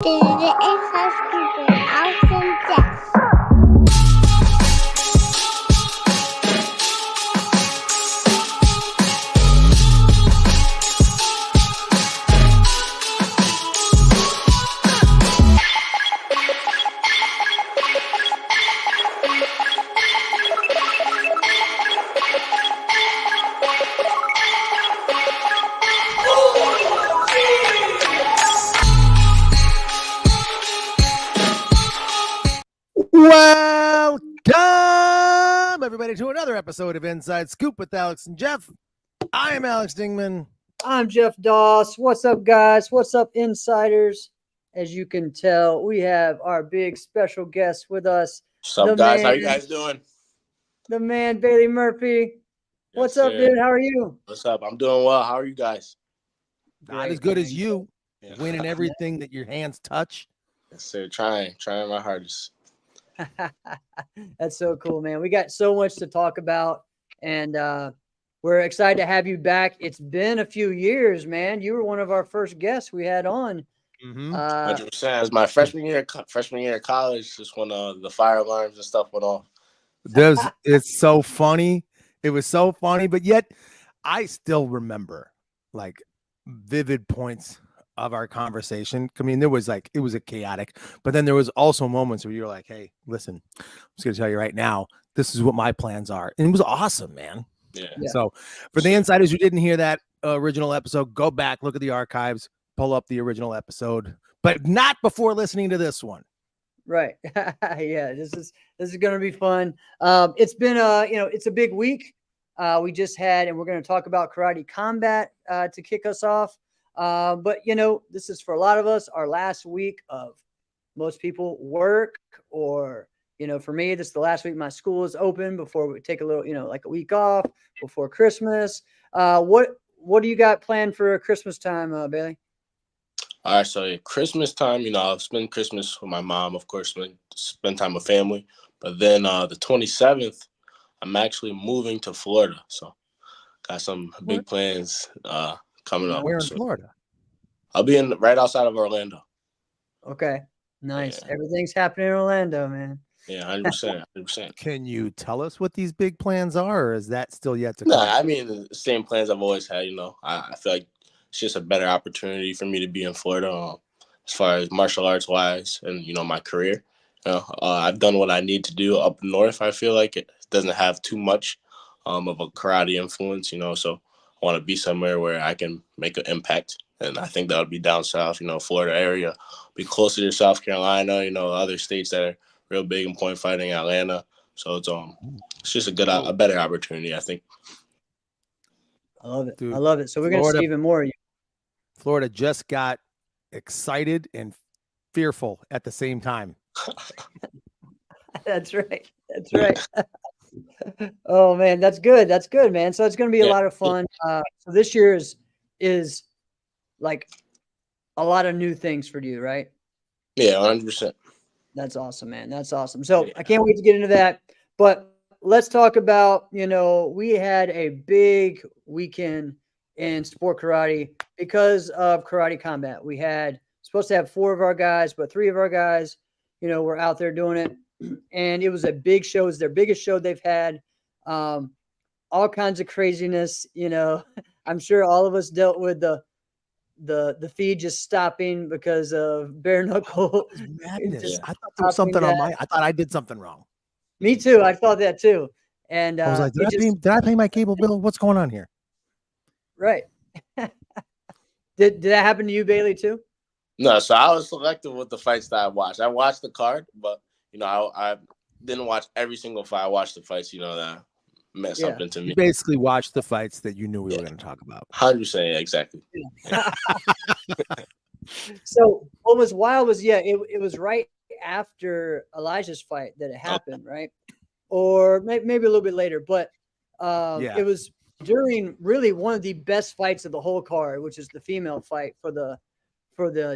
David is housekeeping. Austin Jeff. Welcome, everybody, to another episode of Inside Scoop with Alex and Jeff. I am Alex Dingman. I'm Jeff Doss. What's up, guys? What's up, insiders? As you can tell, we have our big special guest with us. What's up, guys? How you guys doing? The man, Bailey Murphy. What's up, dude? How are you? What's up? I'm doing well. How are you guys? Not as good as you, Yeah. winning everything that your hands touch. Yes, sir. Trying my hardest. That's so cool, man. We got so much to talk about, and we're excited to have you back. It's been a few years, man. You were one of our first guests we had on. 100%. It was my freshman year of college, just when the fire alarms and stuff went off. It's so funny. It was so funny, but yet I still remember like vivid points of our conversation. I mean, it was a chaotic, but then there was also moments where you're like, hey, listen, I'm just going to tell you right now, this is what my plans are. And it was awesome, man. Yeah. So for the insiders who didn't hear that original episode, go back, look at the archives, pull up the original episode, but not before listening to this one. Right. Yeah, this is going to be fun. It's been it's a big week. We just had, and we're going to talk about Karate Combat to kick us off. But this is for a lot of us our last week of most people work, or for me, this is the last week my school is open before we take a little, like a week off before Christmas. What do you got planned for Christmas time, Bailey? All right, so Christmas time, I'll spend Christmas with my mom, of course, spend time with family. But then the 27th, I'm actually moving to Florida, so got some big plans coming up. Where in Florida? I'll be right outside of Orlando. Okay, nice. Yeah. Everything's happening in Orlando, man. Yeah, 100%. Can you tell us what these big plans are, or is that still yet to come? No, I mean, the same plans I've always had, I feel like it's just a better opportunity for me to be in Florida as far as martial arts wise and, my career. I've done what I need to do up north. I feel like it doesn't have too much of a karate influence, so I want to be somewhere where I can make an impact. And I think that would be down south, Florida area, be closer to South Carolina, other states that are real big in point fighting, Atlanta. So it's just a better opportunity, I think. I love it. Dude, I love it. So we're going to see even more of you. Florida just got excited and fearful at the same time. That's right. That's right. Oh man, that's good. That's good, man. So it's going to be a lot of fun. So this year is like a lot of new things for you, right? Yeah, 100%. That's awesome, man. That's awesome. So I can't wait to get into that. But let's talk about, we had a big weekend in sport karate because of Karate Combat. We had supposed to have 4 of our guys, but 3 of our guys, were out there doing it. And it was a big show. It was their biggest show they've had. All kinds of craziness. I'm sure all of us dealt with the feed just stopping because of bare knuckle madness. I thought there was something I thought I did something wrong. Me too. I thought that too. And I was like, did I pay my cable bill? What's going on here? Right. Did that happen to you, Bailey, too? No, so I was selective with the fights that I watched. I watched the card, but I didn't watch every single fight. I watched the fights, that meant something to me. You basically watched the fights that you knew we were going to talk about. 100%, yeah, exactly. So what was wild was, it was right after Elijah's fight that it happened, right? Or maybe a little bit later, but it was during really one of the best fights of the whole card, which is the female fight for the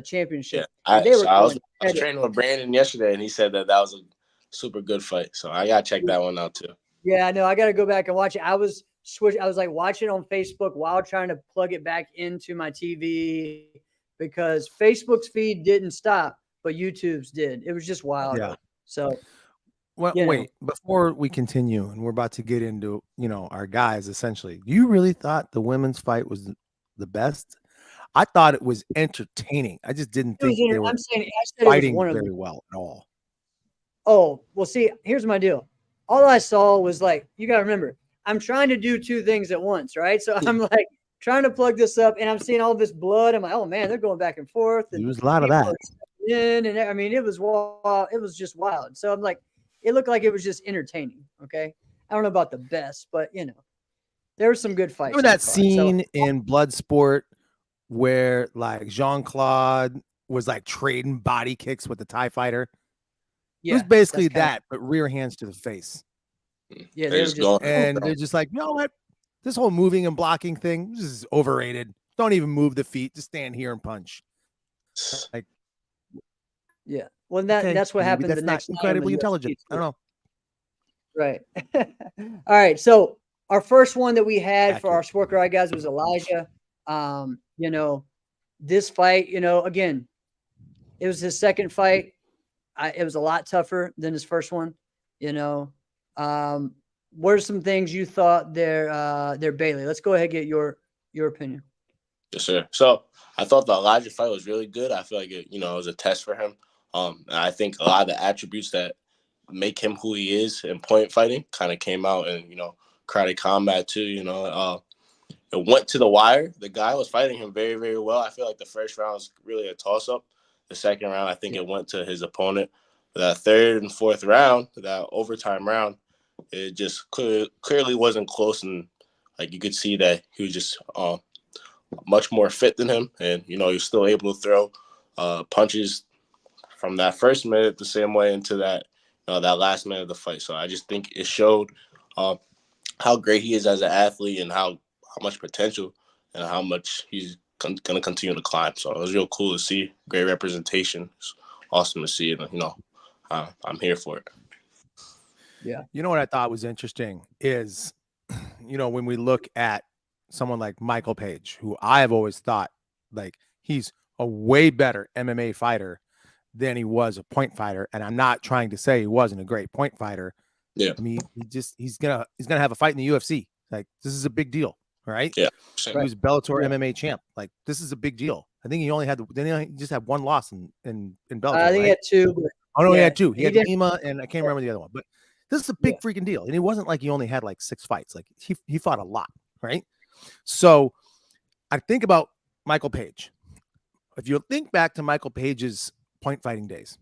championship. Yeah, I was training with Brandon yesterday, and he said that was a super good fight. So I gotta check that one out too. Yeah, I know. I gotta go back and watch it. I was like watching on Facebook while trying to plug it back into my TV because Facebook's feed didn't stop, but YouTube's did. It was just wild. Yeah. So Well, you know. wait, before we continue, and we're about to get into, our guys essentially. You really thought the women's fight was the best? I thought it was entertaining. I just didn't It was think they were I said it was fighting one of very the. well at all. Oh, well, see, here's my deal. All I saw was like, you got to remember, I'm trying to do two things at once, right? So I'm like trying to plug this up, and I'm seeing all this blood. I'm like, oh man, they're going back and forth. And There was a lot of people that. are stepping in, and I mean, it was wild. It was just wild. So I'm like, it looked like it was just entertaining. Okay, I don't know about the best, but there were some good fights. Remember on that the card. scene in Bloodsport where like Jean-Claude was like trading body kicks with the TIE fighter? It was basically that, but rear hands to the face. Yeah, They they were just just. And they're just like, you know what? This whole moving and blocking thing, this is overrated. Don't even move the feet. Just stand here and punch. Like, Yeah. Well, okay, that's what maybe happened that's the not next night on the incredibly UFC intelligent. I too. don't know. Right. All right. So our first one that we had for Accurate. our Sport Guy guys was Elijah. This fight, again, it was his second fight. It was a lot tougher than his first one. What are some things you thought there, Bailey? Let's go ahead and get your opinion. Yes, sir. So I thought the Elijah fight was really good. I feel like it was a test for him. And I think a lot of the attributes that make him who he is in point fighting kind of came out in karate combat too. It went to the wire. The guy was fighting him very, very well. I feel like the first round was really a toss up. The second round, I think it went to his opponent. That third and fourth round, that overtime round, it just clearly wasn't close, and like you could see that he was just much more fit than him, and he was still able to throw punches from that first minute the same way into that that last minute of the fight. So I just think it showed how great he is as an athlete and how much potential and how much he's going to continue to climb. So it was real cool to see. Great representation. It's awesome to see it. I'm here for it. Yeah. You know what I thought was interesting is, when we look at someone like Michael Page, who I have always thought like he's a way better MMA fighter than he was a point fighter. And I'm not trying to say he wasn't a great point fighter. Yeah. I mean, he's gonna have a fight in the UFC. Like, this is a big deal, right? Yeah. He was Bellator MMA champ. Like, this is a big deal. I think he only had he just had one loss in Bellator. I think he had two. Oh no, yeah, he had two. He had did. Lima, and I can't remember the other one. But this is a big freaking deal. And it wasn't like he only had like 6 fights. Like he fought a lot, right? So I think about Michael Page. If you think back to Michael Page's point fighting days,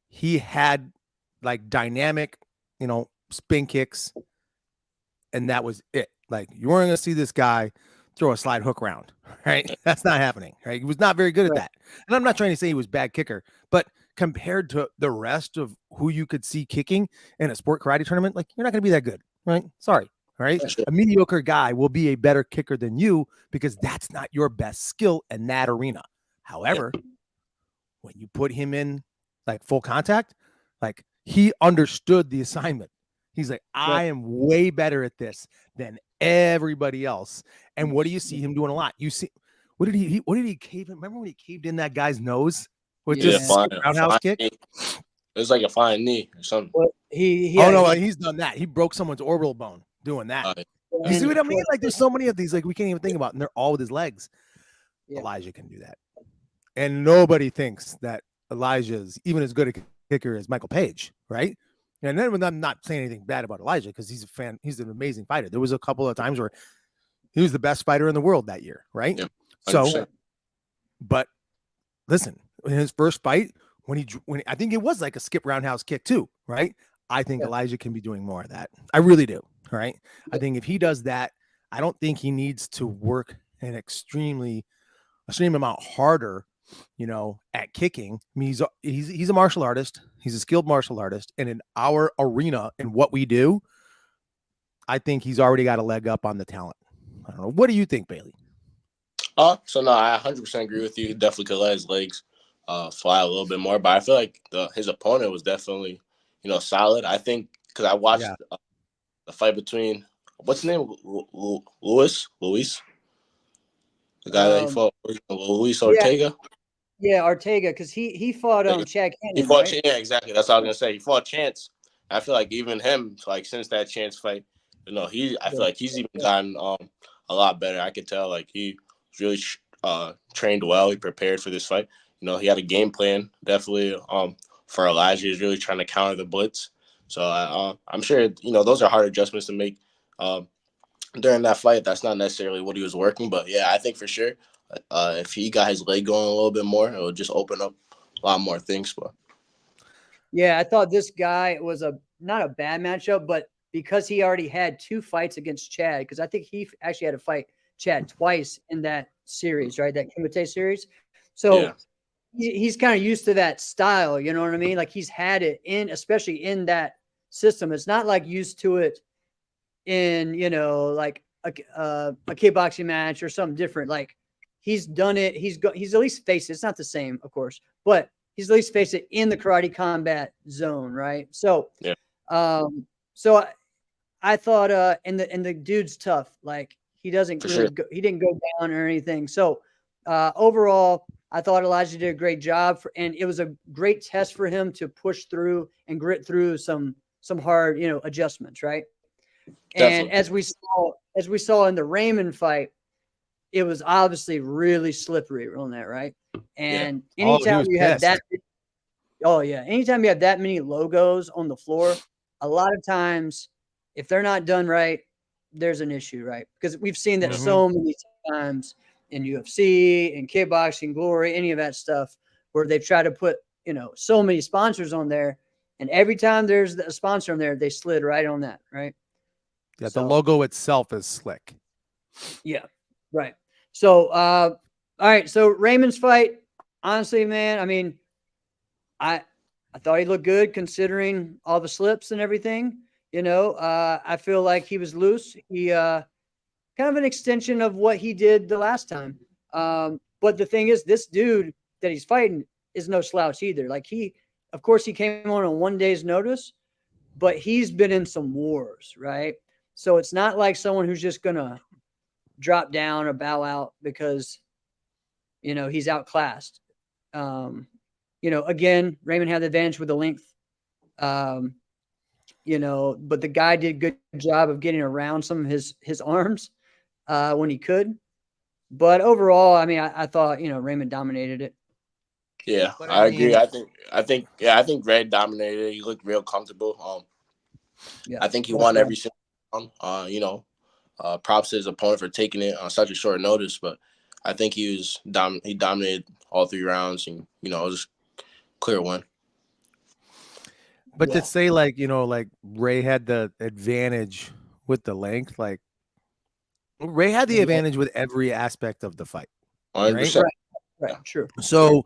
he had like dynamic, spin kicks, and that was it. Like, you weren't going to see this guy throw a slide hook round, right? That's not happening, right? He was not very good at that. And I'm not trying to say he was a bad kicker, but compared to the rest of who you could see kicking in a sport karate tournament, like, you're not going to be that good, right? Sorry, right? Sure. A mediocre guy will be a better kicker than you because that's not your best skill in that arena. However, when you put him in like full contact, like, he understood the assignment. He's like, I am way better at this than everybody else. And what do you see him doing a lot? You see, what did he cave in? Remember when he caved in that guy's nose with this roundhouse kick? It was like a flying knee or something. Well, he's done that. He broke someone's orbital bone doing that. You see what I mean? Like, there's so many of these, like, we can't even think about, and they're all with his legs. Yeah. Elijah can do that. And nobody thinks that Elijah is even as good a kicker as Michael Page, right? And then I'm not saying anything bad about Elijah because he's an amazing fighter. There was a couple of times where he was the best fighter in the world that year, right? Yeah, so, but listen, in his first fight, when I think it was like a skip roundhouse kick too, right? I think Elijah can be doing more of that. I really do, right? I think if he does that, I don't think he needs to work an extreme amount harder, at kicking. I mean, he's a martial artist. He's a skilled martial artist. And in our arena and what we do, I think he's already got a leg up on the talent. I don't know. What do you think, Bailey? So no, I 100% agree with you. He definitely could let his legs fly a little bit more, but I feel like his opponent was definitely, solid. I think because I watched the fight between, what's his name? Luis? The guy that he fought, Luis Yeah, Ortega. yeah, Ortega, because he fought Chad He Canyon, fought, right? yeah, exactly. That's what I was gonna say. He fought Chance. I feel like even him, like since that Chance fight, I feel like he's even gotten a lot better. I could tell like he really trained well. He prepared for this fight. He had a game plan definitely for Elijah. He's really trying to counter the blitz. So I'm sure those are hard adjustments to make during that fight. That's not necessarily what he was working, but yeah, I think for sure if he got his leg going a little bit more, it would just open up a lot more things. But yeah, I thought this guy was not a bad matchup, but because he already had 2 fights against Chad, because I think he actually had to fight Chad twice in that series, right? That Kimite series. So yeah. he's kind of used to that style, you know what I mean? Like he's had it especially in that system. It's not like used to it in, like a kickboxing match or something different. Like he's done it. He's at least faced it. It's not the same, of course, but he's at least faced it in the karate combat zone, right? So, Yeah. So I thought, and the dude's tough. Like he doesn't really he didn't go down or anything. So, overall, I thought Elijah did a great job, and it was a great test for him to push through and grit through some hard, adjustments, right? Definitely. And as we saw in the Raymond fight, it was obviously really slippery on that, right? And anytime you have that, anytime you have that many logos on the floor, a lot of times, if they're not done right, there's an issue, right? Because we've seen that so many times in UFC, in kickboxing, Glory, any of that stuff, where they've tried to put, so many sponsors on there, and every time there's a sponsor on there, they slid right on that, right? Yeah, the logo itself is slick. Yeah, right. So, all right. So Raymond's fight, honestly, man, I mean, I thought he looked good considering all the slips and everything. I feel like he was loose. He kind of an extension of what he did the last time. But the thing is, this dude that he's fighting is no slouch either. Like of course, he came on 1 day's notice, but he's been in some wars, right? So it's not like someone who's just gonna drop down or bow out because he's outclassed. Again, Raymond had the advantage with the length. But the guy did a good job of getting around some of his arms when he could. But overall, I mean, I thought Raymond dominated it. Yeah, I agree. I think Red dominated. He looked real comfortable. I think he won every single round. Props to his opponent for taking it on such a short notice, but I think he dominated all 3 rounds, and it was a clear win. But to say like Ray had the advantage with the length, like Ray had the advantage with every aspect of the fight. 100%. Right, true. So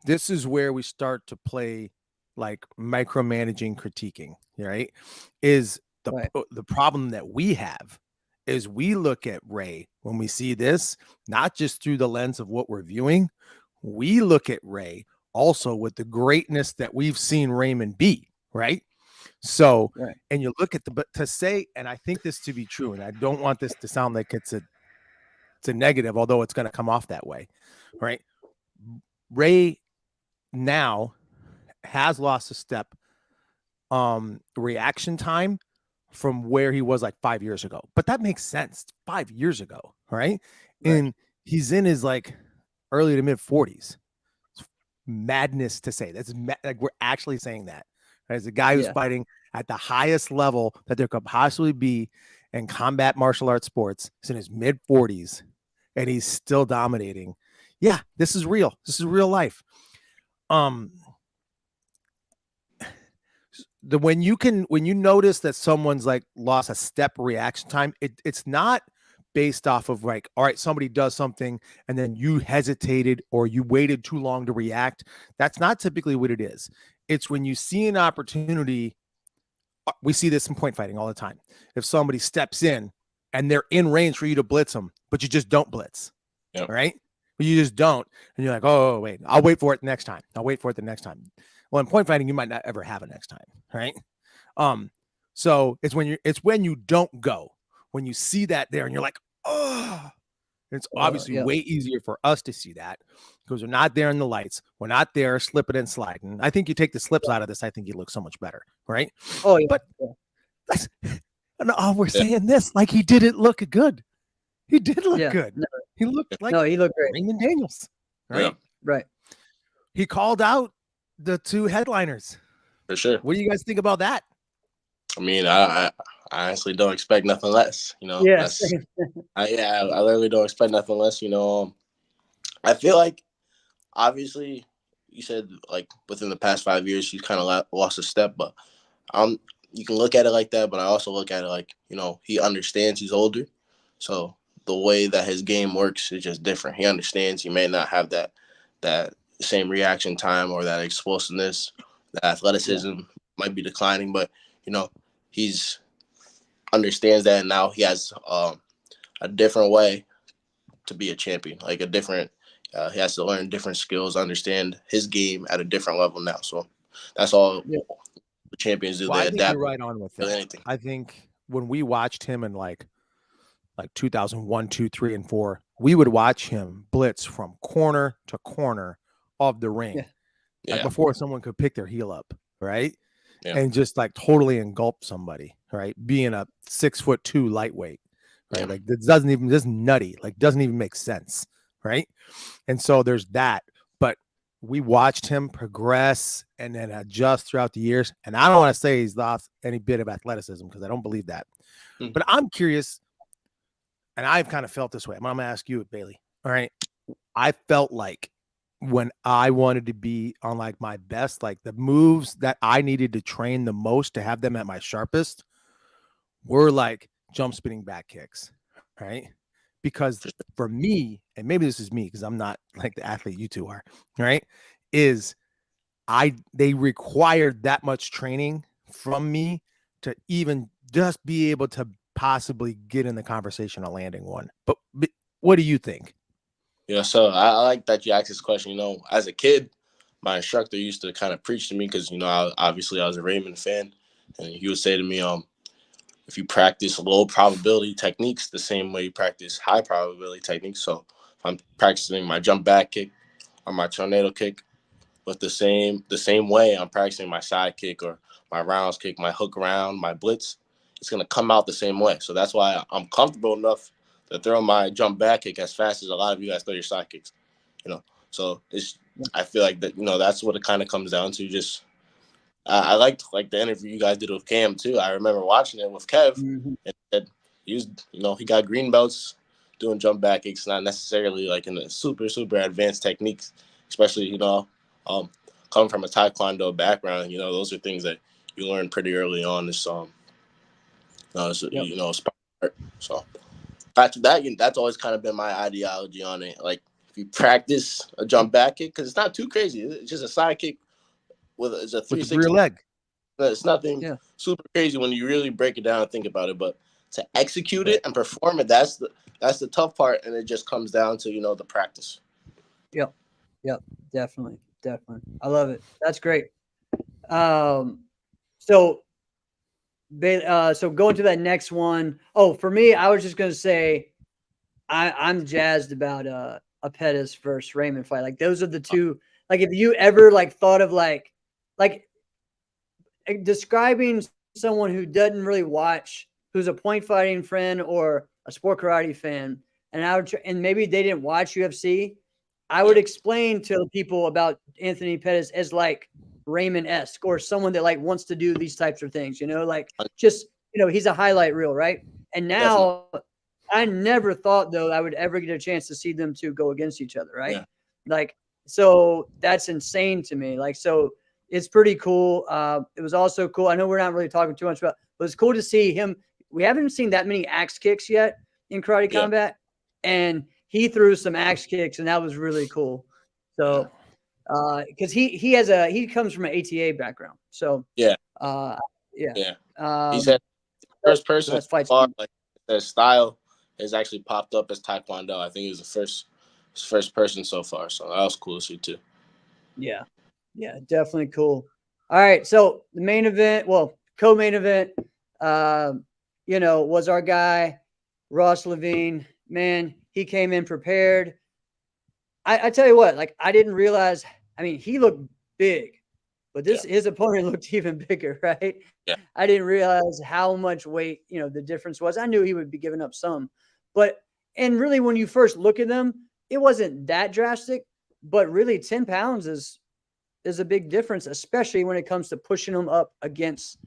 this is where we start to play like micromanaging, critiquing, right? Is the problem that we have is we look at Ray when we see this, not just through the lens of what we're viewing. We look at Ray also with the greatness that we've seen Raymond be, right? So, and you look at but to say, and I think this to be true, and I don't want this to sound like it's a negative, although it's going to come off that way, right? Ray now has lost a step reaction time from where he was like 5 years ago, but that makes sense. 5 years ago, right? And he's in his like early to mid 40s. It's madness to say that's like we're actually saying that as a guy who's fighting at the highest level that there could possibly be in combat martial arts sports. He's in his mid 40s and he's still dominating. Yeah, this is real. This is real life. When you notice that someone's like lost a step reaction time, it's not based off of like, all right, somebody does something and then you hesitated or you waited too long to react. That's not typically what it is. It's when you see an opportunity. We see this in point fighting all the time. If somebody steps in and they're in range for you to blitz them, but you just don't blitz, right? But you just don't. And you're like, oh, wait, I'll wait for it next time. I'll wait for it the next time. Well, in point fighting, you might not ever have it next time, right? So it's when you don't go, when you see that there and you're like, oh, It's obviously way easier for us to see that because we're not there in the lights. We're not there slipping and sliding. I think you take the slips out of this, I think you look so much better, right? Oh, yeah. But that's, we're saying this like he didn't look good. He did look good. No, he looked like he looked great. Raymond Daniels, right? Yeah. Right. He called out the 2 headliners. For sure. What do you guys think about that? I mean, I honestly don't expect nothing less. You know, Yeah. I literally don't expect nothing less. You know, I feel like obviously you said like within the past 5 years he's kind of lost a step, but you can look at it like that, but I also look at it like, you know, he understands he's older, so the way that his game works is just different. He understands he may not have that same reaction time or that explosiveness, that athleticism might be declining, but you know, he's understands that, and now he has a different way to be a champion, like a different he has to learn different skills, understand his game at a different level now. So that's all the champions do. Well, they I think adapt. you're right on with that. Anything. I think when we watched him in like 2001, 2, 3, and 4, we would watch him blitz from corner to corner of the ring, like before someone could pick their heel up, right? Yeah. And just like totally engulf somebody, right? Being a 6'2" lightweight, right? Yeah. Like this is nutty, like doesn't even make sense, right? And so there's that. But we watched him progress and then adjust throughout the years. And I don't want to say he's lost any bit of athleticism because I don't believe that. But I'm curious, and I've kind of felt this way. I'm going to ask you, Bailey. All right. I felt like when I wanted to be on like my best, like the moves that I needed to train the most to have them at my sharpest were like jump spinning back kicks, right? Because for me, and maybe this is me because I'm not like the athlete you two are, right? They required that much training from me to even just be able to possibly get in the conversation of landing one. But what do you think? Yeah, so I like that you asked this question. You know, as a kid, my instructor used to kind of preach to me because, you know, I was a Raymond fan, and he would say to me, if you practice low probability techniques the same way you practice high probability techniques. So if I'm practicing my jump back kick or my tornado kick with the same way I'm practicing my side kick or my rounds kick, my hook round, my blitz, it's going to come out the same way. So that's why I'm comfortable enough to throw my jump back kick as fast as a lot of you guys throw your side kicks, you know. So I feel like that, you know, that's what it kind of comes down to. Just I liked like the interview you guys did with Cam too. I remember watching it with Kev, and he was, you know, he got green belts doing jump back kicks, not necessarily like in the super advanced techniques, especially, you know, coming from a Taekwondo background. You know, those are things that you learn pretty early on. This you know, it's part. So after that, that's always kind of been my ideology on it. Like if you practice a jump back kick, because it's not too crazy, it's just a side kick it's a 360 rear leg. It's nothing super crazy when you really break it down and think about it. But to execute it and perform it, that's the tough part, and it just comes down to, you know, the practice. Yep, definitely. I love it. That's great. So going to that next one. Oh, for me, I was just gonna say, I'm jazzed about a Pettis versus Raymond fight. Like those are the two. Like if you ever like thought of like describing someone who doesn't really watch, who's a point fighting fan or a sport karate fan, and maybe they didn't watch UFC, I would explain to people about Anthony Pettis as like Raymond-esque or someone that like wants to do these types of things, you know, like just, you know, he's a highlight reel, right? And now I never thought though I would ever get a chance to see them two go against each other, right? Yeah. Like, so that's insane to me. Like, so it's pretty cool. It was also cool. I know we're not really talking too much about, but it's cool to see him. We haven't seen that many axe kicks yet in Karate Combat, and he threw some axe kicks, and that was really cool. So, because he comes from an ATA background, so he's had first person like their style has actually popped up as Taekwondo. I think he was the first person so far, so that was cool to see too. Yeah, definitely cool. All right, so the main event, co-main event, you know, was our guy Ross Levine. Man, He came in prepared. I tell you what, like, I didn't realize. I mean, he looked big, but his opponent looked even bigger, right? Yeah. I didn't realize how much weight, the difference was. I knew he would be giving up some, and really when you first look at them, it wasn't that drastic, but really 10 pounds is a big difference, especially when it comes to pushing them up against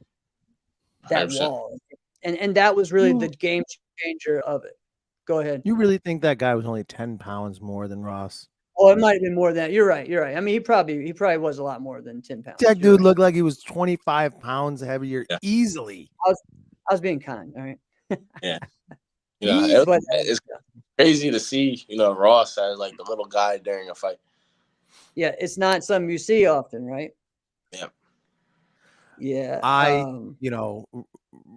that 100%. wall. And that was really the game changer of it. Go ahead. You really think that guy was only 10 pounds more than Ross? Oh, it might have been more than that. You're right. I mean, he probably was a lot more than 10 pounds. That You're dude right. looked like he was 25 pounds heavier easily. I was being kind. All right. Yeah. It's crazy to see, Ross as like the little guy during a fight. Yeah, it's not something you see often, right? Yeah. Yeah.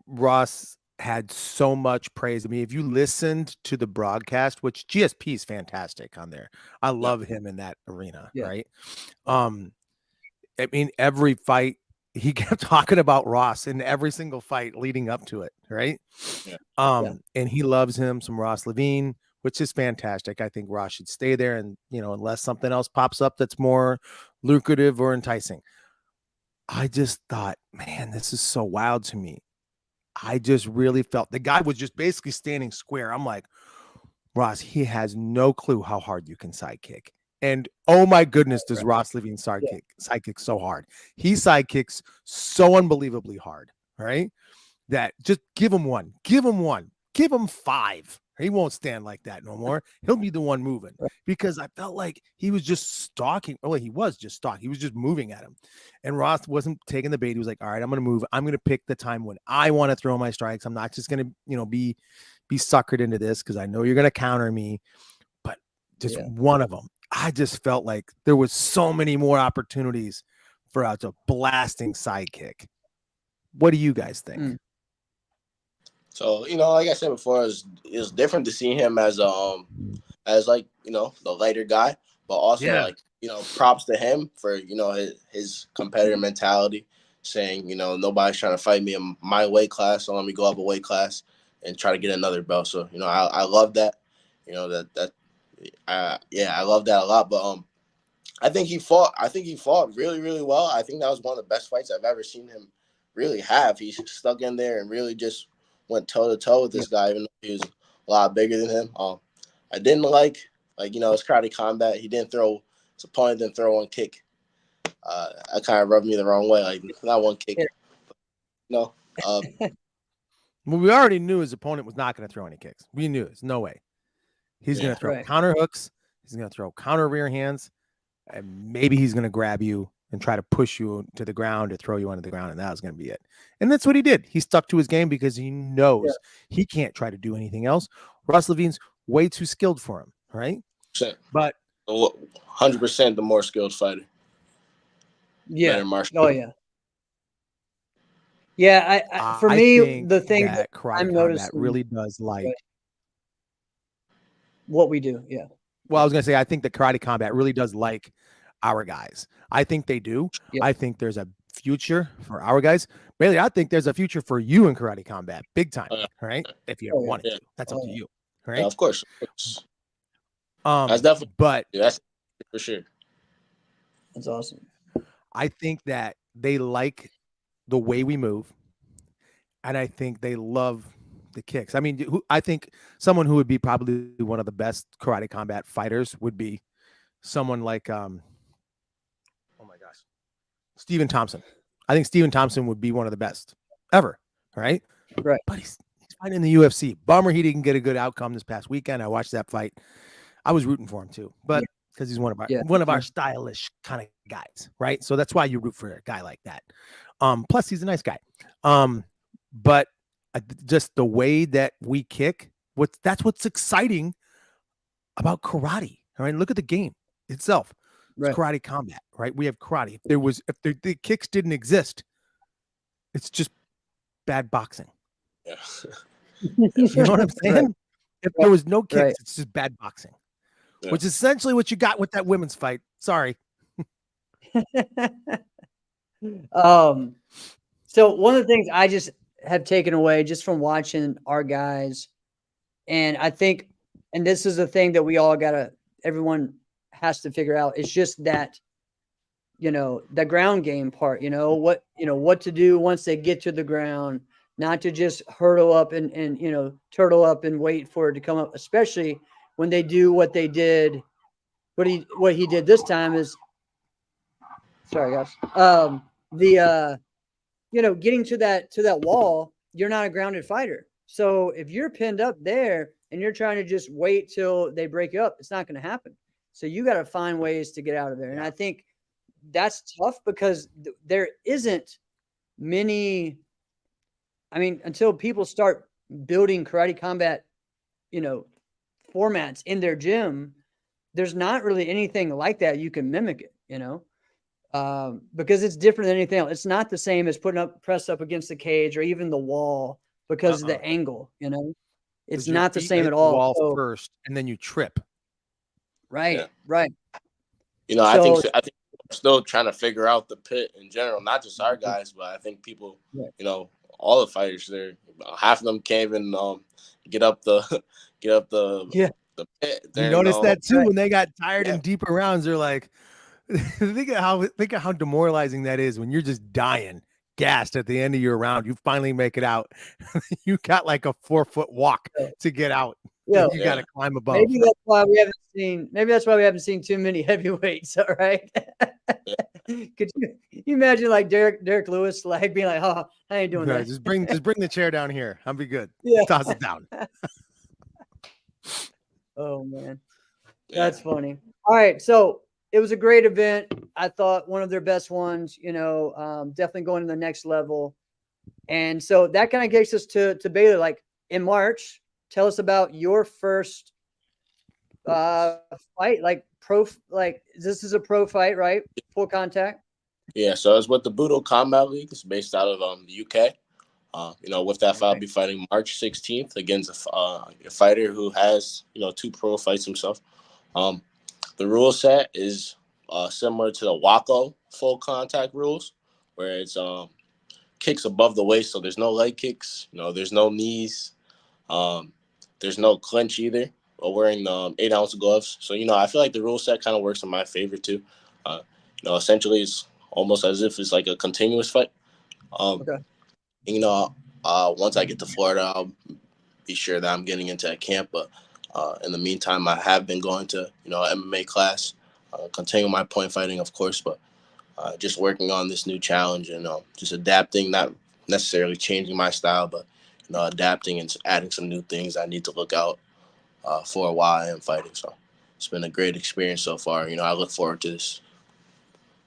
Ross had so much praise. I mean, if you listened to the broadcast, which GSP is fantastic on there. I love him in that arena, right? I mean, every fight he kept talking about Ross in every single fight leading up to it, right? And he loves him some Ross Levine, which is fantastic. I think Ross should stay there, and unless something else pops up that's more lucrative or enticing. I just thought, man, this is so wild to me. I just really felt the guy was just basically standing square. I'm like, Ross, he has no clue how hard you can sidekick. And oh my goodness, does Ross Levine sidekick so hard. He sidekicks so unbelievably hard, right? That just give him one, give him 5. He won't stand like that no more. He'll be the one moving, because I felt like he was just stalking. Oh, he was just stalking. He was just moving at him. And Ross wasn't taking the bait. He was like, all right, I'm going to move. I'm going to pick the time when I want to throw my strikes. I'm not just going to, be suckered into this because I know you're going to counter me. But just one of them. I just felt like there was so many more opportunities for a blasting sidekick. What do you guys think? So, like I said before, it's different to see him as like, the lighter guy, but also props to him for, his competitor mentality, saying, nobody's trying to fight me in my weight class, so let me go up a weight class and try to get another belt. So, I love that, I love that a lot. But I think he fought really, really well. I think that was one of the best fights I've ever seen him really have. He stuck in there and really just went toe to toe with this guy, even though he was a lot bigger than him. I didn't like his karate combat. His opponent didn't throw one kick. That kind of rubbed me the wrong way. Like, not one kick. No. Well, we already knew his opponent was not going to throw any kicks. We knew there's no way. He's going to throw counter hooks. He's going to throw counter rear hands, and maybe he's going to grab you and try to push you to the ground or throw you onto the ground, and that was going to be it. And that's what he did. He stuck to his game because he knows he can't try to do anything else. Ross Levine's way too skilled for him, right? But 100% the more skilled fighter. Yeah. Oh, yeah. Yeah, for me, the thing that I'm noticing really does like what we do. Yeah. Well, I was going to say, I think the karate combat really does like our guys. I think they do. Yep. I think there's a future for our guys. Bailey, I think there's a future for you in karate combat, big time. Right? If you ever wanted to, that's up to you. Right? Yeah, of course. That's definitely. But that's for sure. That's awesome. I think that they like the way we move, and I think they love the kicks. I mean, I think someone who would be probably one of the best karate combat fighters would be someone like Stephen Thompson. I think Stephen Thompson would be one of the best ever, right? Right. But he's fighting in the UFC. Bummer he didn't get a good outcome this past weekend. I watched that fight. I was rooting for him too, but because he's one of our stylish kind of guys, right? So that's why you root for a guy like that. Plus he's a nice guy. But just the way that we kick, that's what's exciting about karate. All right, look at the game itself. It's karate combat, right? We have karate. If the kicks didn't exist, it's just bad boxing. Yeah. You know what I'm saying? If there was no kicks, it's just bad boxing, which is essentially what you got with that women's fight. Sorry. So one of the things I just have taken away just from watching our guys, and I think and this is a thing that we all everyone has to figure out. It's just that, the ground game part, what to do once they get to the ground, not to just hurdle up and turtle up and wait for it to come up, especially when they do what they did. What he did this time is, sorry guys, getting to that wall, you're not a grounded fighter. So if you're pinned up there and you're trying to just wait till they break you up, it's not going to happen. So you got to find ways to get out of there. And I think that's tough because there isn't many, until people start building karate combat, formats in their gym, there's not really anything like that you can mimic it, because it's different than anything else. It's not the same as press up against the cage or even the wall because of the angle, it's not the same at all. Wall first, and then you trip. Right. Right. I think we're still trying to figure out the pit in general, not just our guys, but I think people, all the fighters there, half of them can't even get up the pit. You noticed that too when they got tired in deeper rounds. They're like, think of how demoralizing that is when you're just dying, gassed at the end of your round. You finally make it out. You got like a 4-foot walk to get out. You got to climb above. Maybe that's why we haven't seen too many heavyweights. All right. Could you imagine like Derek Lewis like being like, "Oh, I ain't doing that." Just bring the chair down here. I'll be good. Toss it down. Oh man, that's funny. All right, so it was a great event. I thought one of their best ones. Definitely going to the next level. And so that kind of gets us to Baylor. Like in March, tell us about your first fight. Like this is a pro fight, right? Full contact. Yeah, so it's with the Budo Combat League. It's based out of the UK. With that fight, I'll be fighting March 16th against a fighter who has 2 pro fights himself. The rule set is similar to the WACO full contact rules, where it's kicks above the waist, so there's no leg kicks. There's no knees. There's no clinch either. Or wearing 8-ounce gloves. So I feel like the rule set kind of works in my favor too. Essentially it's almost as if it's like a continuous fight. Once I get to Florida, I'll be sure that I'm getting into a camp. But in the meantime, I have been going to MMA class, continue my point fighting, of course, but just working on this new challenge and just adapting, not necessarily changing my style, but adapting and adding some new things I need to look out for while I am fighting. So it's been a great experience so far. I look forward to this.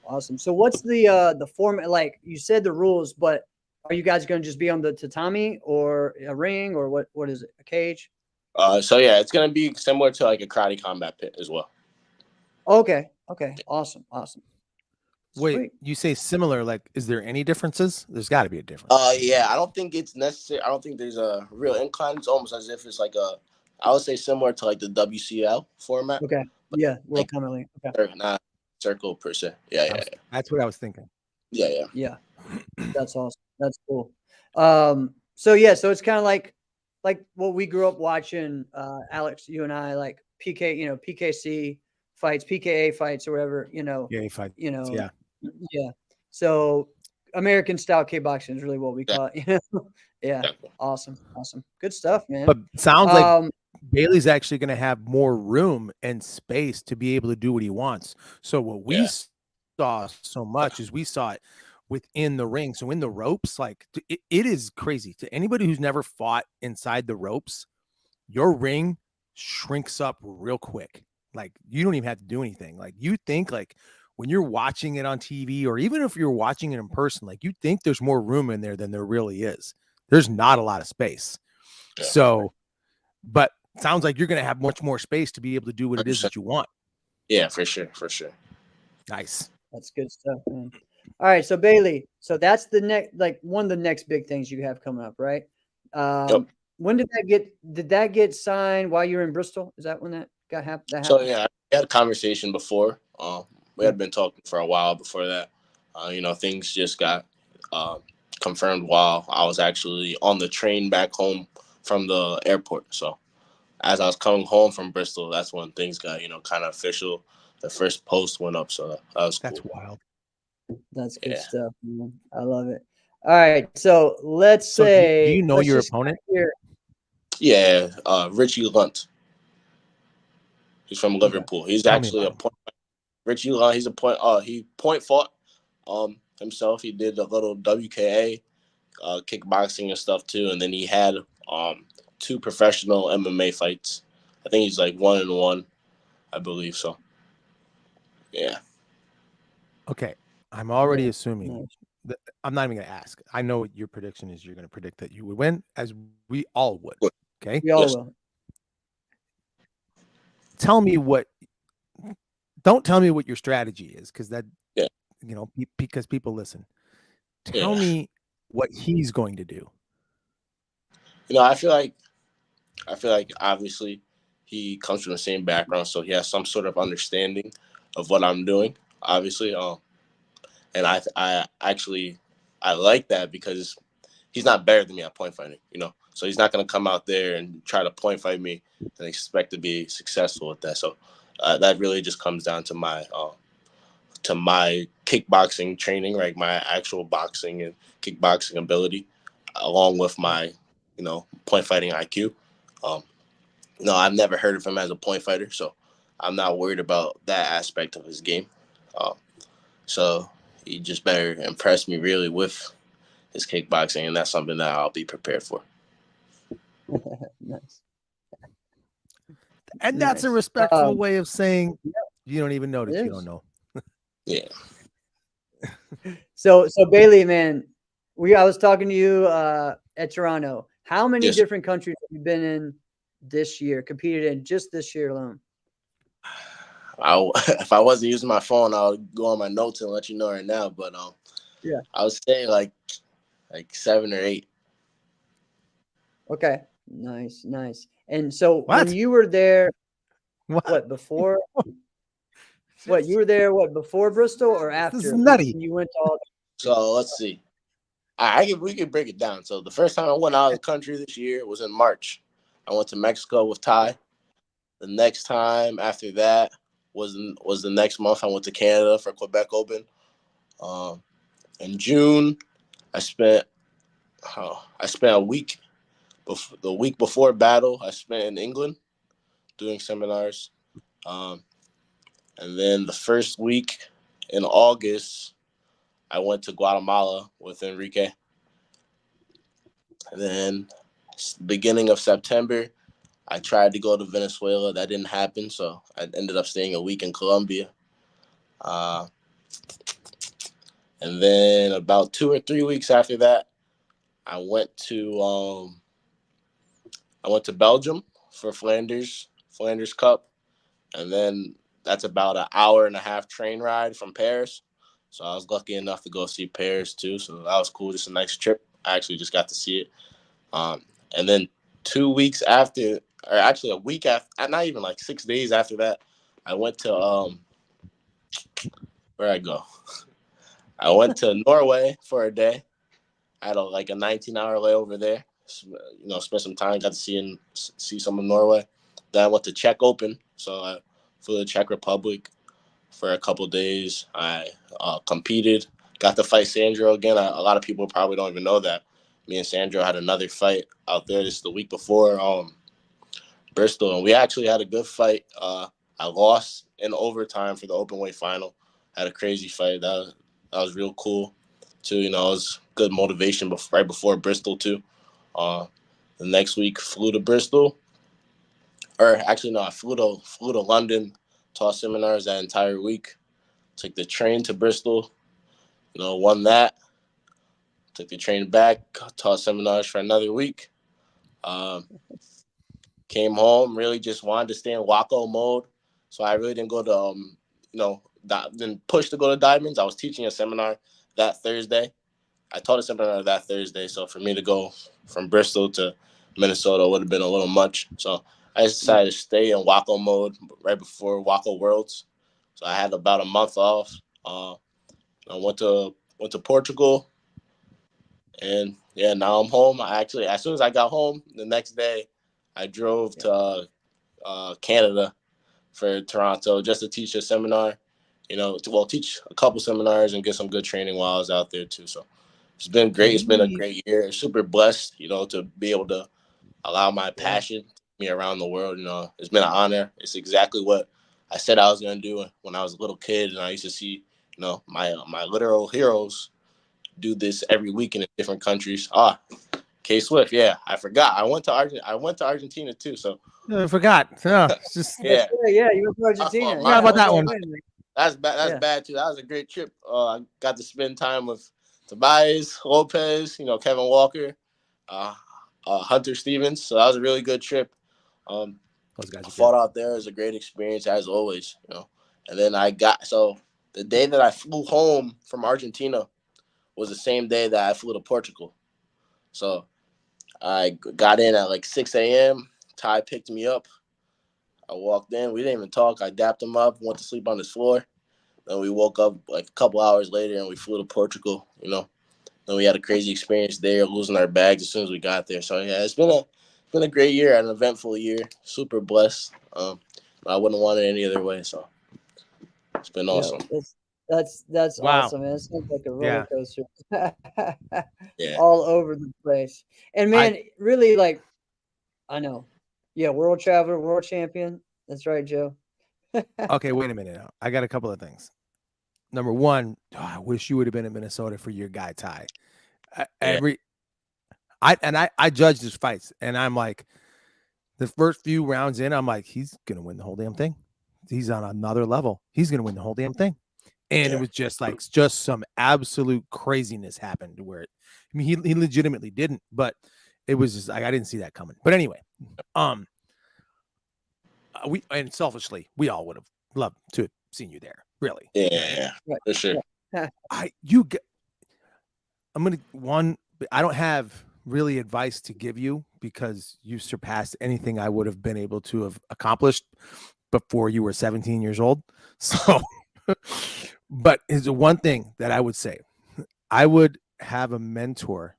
Awesome. So what's the format? Like you said, the rules, but are you guys going to just be on the tatami or a ring or what is it? A cage? So yeah, it's going to be similar to like a karate combat pit as well. Okay. Awesome. Wait, Sweet. You say similar, like, is there any differences? There's got to be a difference. Yeah, I don't think it's necessary. I don't think there's a real incline. It's almost as if it's like I would say similar to like the WCL format. Okay. Yeah. World Combat League. Okay. Not circle per se. Yeah. That's what I was thinking. Yeah. That's awesome. That's cool. So it's kind of like what we grew up watching, Alex, you and I, like PKC fights, PKA fights or whatever, Yeah, fight. Yeah. So American style kickboxing is really what we call it. Yeah. Awesome. Good stuff, man. But sounds like Bailey's actually going to have more room and space to be able to do what he wants. So what we saw so much is we saw it within the ring. So in the ropes, like it is crazy to anybody who's never fought inside the ropes. Your ring shrinks up real quick. Like you don't even have to do anything. Like you think like when you're watching it on TV or even if you're watching it in person, like you think there's more room in there than there really is. There's not a lot of space. Yeah. So, but sounds like you're going to have much more space to be able to do what it is that you want. Yeah, for sure. Nice. That's good stuff, man. All right. So Bailey, so that's the next, like one of the next big things you have coming up, right? Yep. When did that get signed while you were in Bristol? Is that when that got happened? So yeah, we had a conversation before. We had been talking for a while before that. Things just got confirmed while I was actually on the train back home from the airport. So as I was coming home from Bristol, that's when things got, kind of official. The first post went up, so that was cool. That's wild. That's good Yeah. stuff, man. I love it. All right, so let's So do say you know let's your just opponent? here. Yeah, Richie Lunt. He's from Okay. Liverpool. He's Tell me actually a about him. point. Richie Lunt. He's a point. He point fought himself. He did a little WKA, kickboxing and stuff too, and then he had 2 professional MMA fights. I think he's like 1-1, I believe so. Yeah. Okay, I'm already Yeah, assuming nice. that I'm not even going to ask. I know what your prediction is. You're going to predict that you would win, as we all would. Good. Okay, We all Yes. will. tell me what. Don't tell me what your strategy is, because that, Yeah. because people listen. Yeah. Tell me what he's going to do. I feel like obviously he comes from the same background, so he has some sort of understanding of what I'm doing. Obviously, and I actually I like that because he's not better than me at point fighting. So he's not going to come out there and try to point fight me and expect to be successful with that. So that really just comes down to my kickboxing training, like my actual boxing and kickboxing ability, along with my point fighting IQ. No, I've never heard of him as a point fighter, so I'm not worried about that aspect of his game. Um, so he just better impress me really with his kickboxing, and that's something that I'll be prepared for. Nice. And that's a Nice. respectful way of saying you don't even It notice you is. don't know. Yeah. So Bailey, man, I was talking to you at Toronto. How many Yes. different countries have you been in this year, competed in just this year alone? If I wasn't using my phone, I would go on my notes and let you know right now. But Yeah. I would say like 7 or 8. Okay. Nice. And so What? when you were there, What? before? What, you were there? What, before Bristol or after? This is nutty. When you went to all. So let's see. We can break it down. So the first time I went out of the country this year was in March. I went to Mexico with Ty. The next time after that was the next month. I went to Canada for Quebec Open. In June, I spent a week. The week before battle, I spent in England doing seminars. And then the first week in August, I went to Guatemala with Enrique. And then beginning of September, I tried to go to Venezuela. That didn't happen, so I ended up staying a week in Colombia. And then about 2 or 3 weeks after that, I went to Belgium for Flanders Cup, and then that's about an hour and a half train ride from Paris. So I was lucky enough to go see Paris too. So that was cool, just a nice trip. I actually just got to see it. And then 2 weeks after, or actually a week after, not even like 6 days after that, I went to where I go. I went to Norway for a day. I had a 19-hour layover there. Spent some time, got to see some of Norway. Then I went to Czech Open, so I flew to Czech Republic for a couple days. I competed, got to fight Sandro again. A lot of people probably don't even know that. Me and Sandro had another fight out there. This is the week before Bristol, and we actually had a good fight. I lost in overtime for the open weight final. Had a crazy fight. That was real cool too. It was good motivation right before Bristol too. The next week flew to Bristol, or actually no, I flew to London, taught seminars that entire week. Took the train to Bristol, won that. Took the train back, taught seminars for another week. Came home, really just wanted to stay in Waco mode. So I really didn't go to, didn't push to go to Diamonds. I was teaching a seminar that Thursday. I taught a seminar that Thursday. So for me to go from Bristol to Minnesota would have been a little much. So I just decided to stay in Waco mode right before Waco Worlds. So I had about a month off. I went to Portugal. And yeah, now I'm home. I actually, as soon as I got home, the next day, I drove to Canada for Toronto just to teach a seminar, teach a couple seminars and get some good training while I was out there too. So it's been great. It's been a great year. Super blessed, to be able to allow my passion to take me around the world. It's been an honor. It's exactly what I said I was going to do when I was a little kid, and I used to see, my literal heroes do this every weekend in different countries. K Swift, yeah, I forgot. I went to Argentina too. So I forgot. No, it's just yeah, you went to Argentina. Forgot about that one. That's bad. That's bad too. That was a great trip. I got to spend time with Tobias Lopez, Kevin Walker, Hunter Stevens. So that was a really good trip. Those guys fought out there. It was a great experience as always. And then the day that I flew home from Argentina was the same day that I flew to Portugal. So I got in at like 6 a.m. Ty picked me up. I walked in. We didn't even talk. I dapped him up, went to sleep on his floor. Then we woke up like a couple hours later and we flew to Portugal, Then we had a crazy experience there, losing our bags as soon as we got there. So, yeah, it's been a great year, an eventful year. Super blessed. I wouldn't want it any other way. So it's been awesome. That's Wow. awesome, man. It sounds like a roller coaster. Yeah. All over the place. And man, really, like, I know. Yeah, world traveler, world champion. That's right, Joe. Okay, wait a minute now. I got a couple of things. Number one, I wish you would have been in Minnesota for your guy Ty. I judged his fights, and I'm like, the first few rounds in, I'm like, he's gonna win the whole damn thing. He's on another level. He's gonna win the whole damn thing. And it was just some absolute craziness happened where he legitimately didn't, but it was just like I didn't see that coming. But anyway, selfishly, we all would have loved to have seen you there. Really. Yeah, for sure. I don't have really advice to give you because you surpassed anything I would have been able to have accomplished before you were 17 years old. So, but is the one thing that I would say, I would have a mentor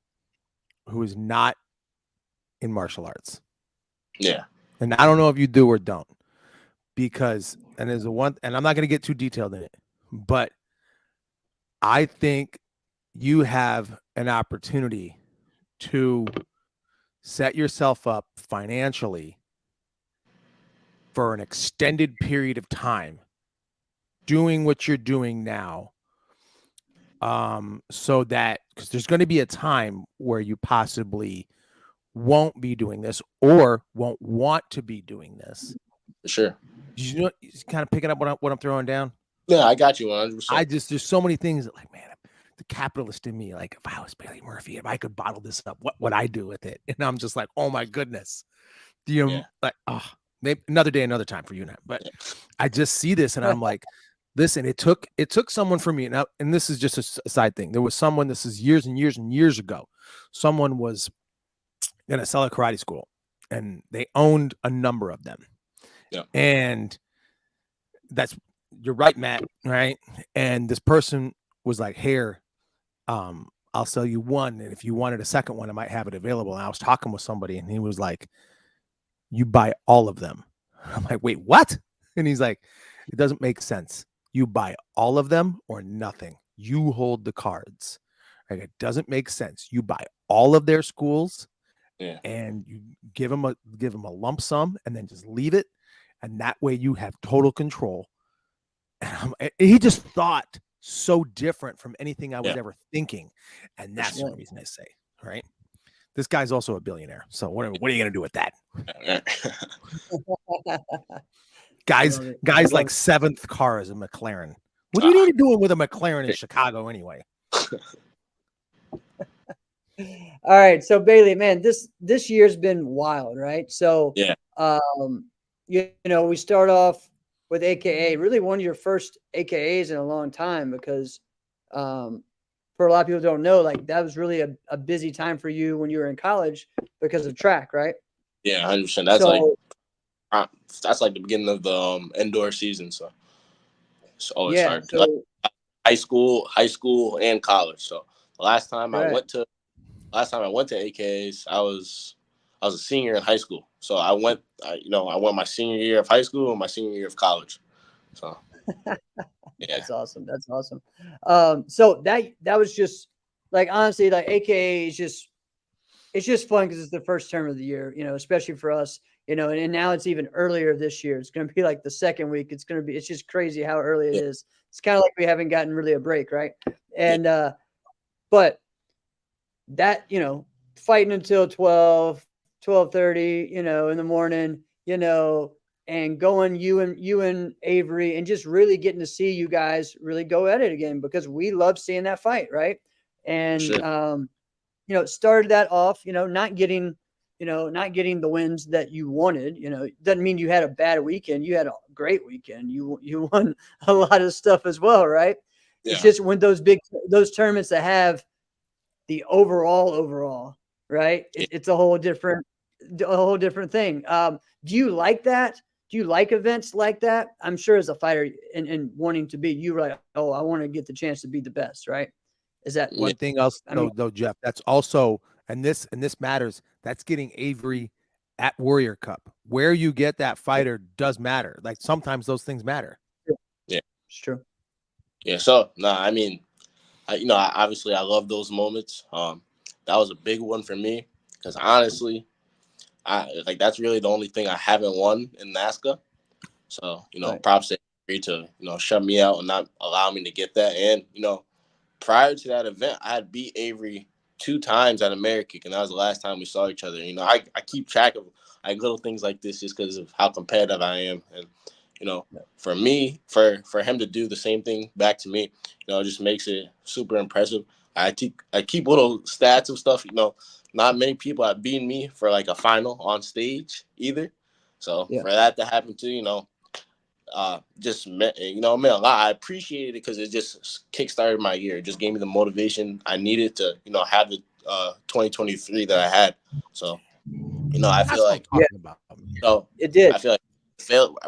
who is not in martial arts. Yeah. And I don't know if you do or don't, because, and there's and I'm not going to get too detailed in it, but I think you have an opportunity to set yourself up financially for an extended period of time doing what you're doing now. So that, because there's going to be a time where you possibly won't be doing this or won't want to be doing this. For sure. You kind of picking up what I'm throwing down? Yeah, I got you 100%. There's so many things that, like, man, the capitalist in me, like, if I was Bailey Murphy, if I could bottle this up, what would I do with it? And I'm just like, oh my goodness. Maybe another day, another time for you now. But I just see this and I'm like, listen, it took someone for me now, and this is just a side thing. There was someone, this is years and years and years ago. Someone was going to sell a karate school and they owned a number of them. Yeah. And you're right, Matt. Right. And this person was like, here, I'll sell you one. And if you wanted a second one, I might have it available. And I was talking with somebody and he was like, you buy all of them. I'm like, wait, what? And he's like, it doesn't make sense. You buy all of them or nothing. You hold the cards. Like, it doesn't make sense. You buy all of their schools and you give them a lump sum and then just leave it. And that way you have total control. And he just thought so different from anything I was ever thinking. And that's the reason I say, right? This guy's also a billionaire. So what are you going to do with that? Guys like seventh car is a McLaren. What are you even doing with a McLaren in Chicago anyway? All right. So Bailey, man, this year's been wild, right? So we start off with AKA, really one of your first AKAs in a long time, because for a lot of people who don't know, like, that was really a busy time for you when you were in college because of track, right? Yeah, 100%. That's like the beginning of the indoor season. So it's always hard. So, like, high school, and college. So the last time I went to AKAs, I was a senior in high school. So I went my senior year of high school and my senior year of college. So yeah, That's awesome. That's awesome. So that was just like, honestly, like AKA is just, it's just fun because it's the first term of the year, especially for us, and now it's even earlier this year. It's going to be like the second week. It's just crazy how early it Yeah. is. It's kind of like we haven't gotten really a break. Right. And, but that, fighting until 12:30, in the morning, and going you and Avery and just really getting to see you guys really go at it again, because we love seeing that fight, right? And sure. started that off, not getting the wins that you wanted. It doesn't mean you had a bad weekend. You had a great weekend. You won a lot of stuff as well, right? Yeah. It's just when those tournaments that have the overall, right? It's a whole different thing. Do you like that? Do you like events like that? I'm sure as a fighter and wanting to be, you like, oh, I want to get the chance to be the best, right? Is that One thing else, I mean, though, Jeff, that's also, and this matters. That's getting Avery at Warrior Cup. Where you get that fighter does matter. Like sometimes those things matter. Yeah, it's true. yeah. So no, I mean, obviously I love those moments. That was a big one for me because honestly, that's really the only thing I haven't won in NASCA. So Right. props to Avery to shut me out and not allow me to get that. And prior to that event, I had beat Avery 2 times at Amerikick, and that was the last time we saw each other. I keep track of like little things like this just because of how competitive I am, and for me, for him to do the same thing back to me, it just makes it super impressive. I keep little stats of stuff. Not many people have beaten me for like a final on stage either. So for that to happen too, just meant a lot. I appreciated it because it just kickstarted my year. It just gave me the motivation I needed to have the 2023 that I had. So I feel like it did. I feel like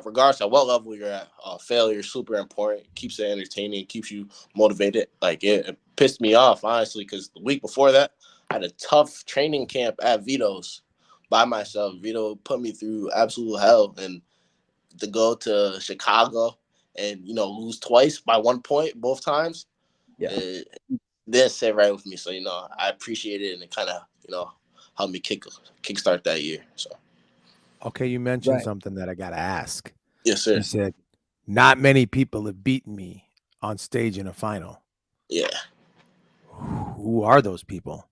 regardless of what level you're at, failure is super important. It keeps it entertaining, keeps you motivated. Like it pissed me off honestly because the week before that I had a tough training camp at Vito's by myself. Vito put me through absolute hell, and to go to Chicago and lose twice by 1 point both times, it didn't sit right with me. So I appreciate it, and it kind of helped me kickstart that year. So okay, you mentioned something that I gotta ask. Yes, sir. You said not many people have beaten me on stage in a final. Yeah. Who are those people?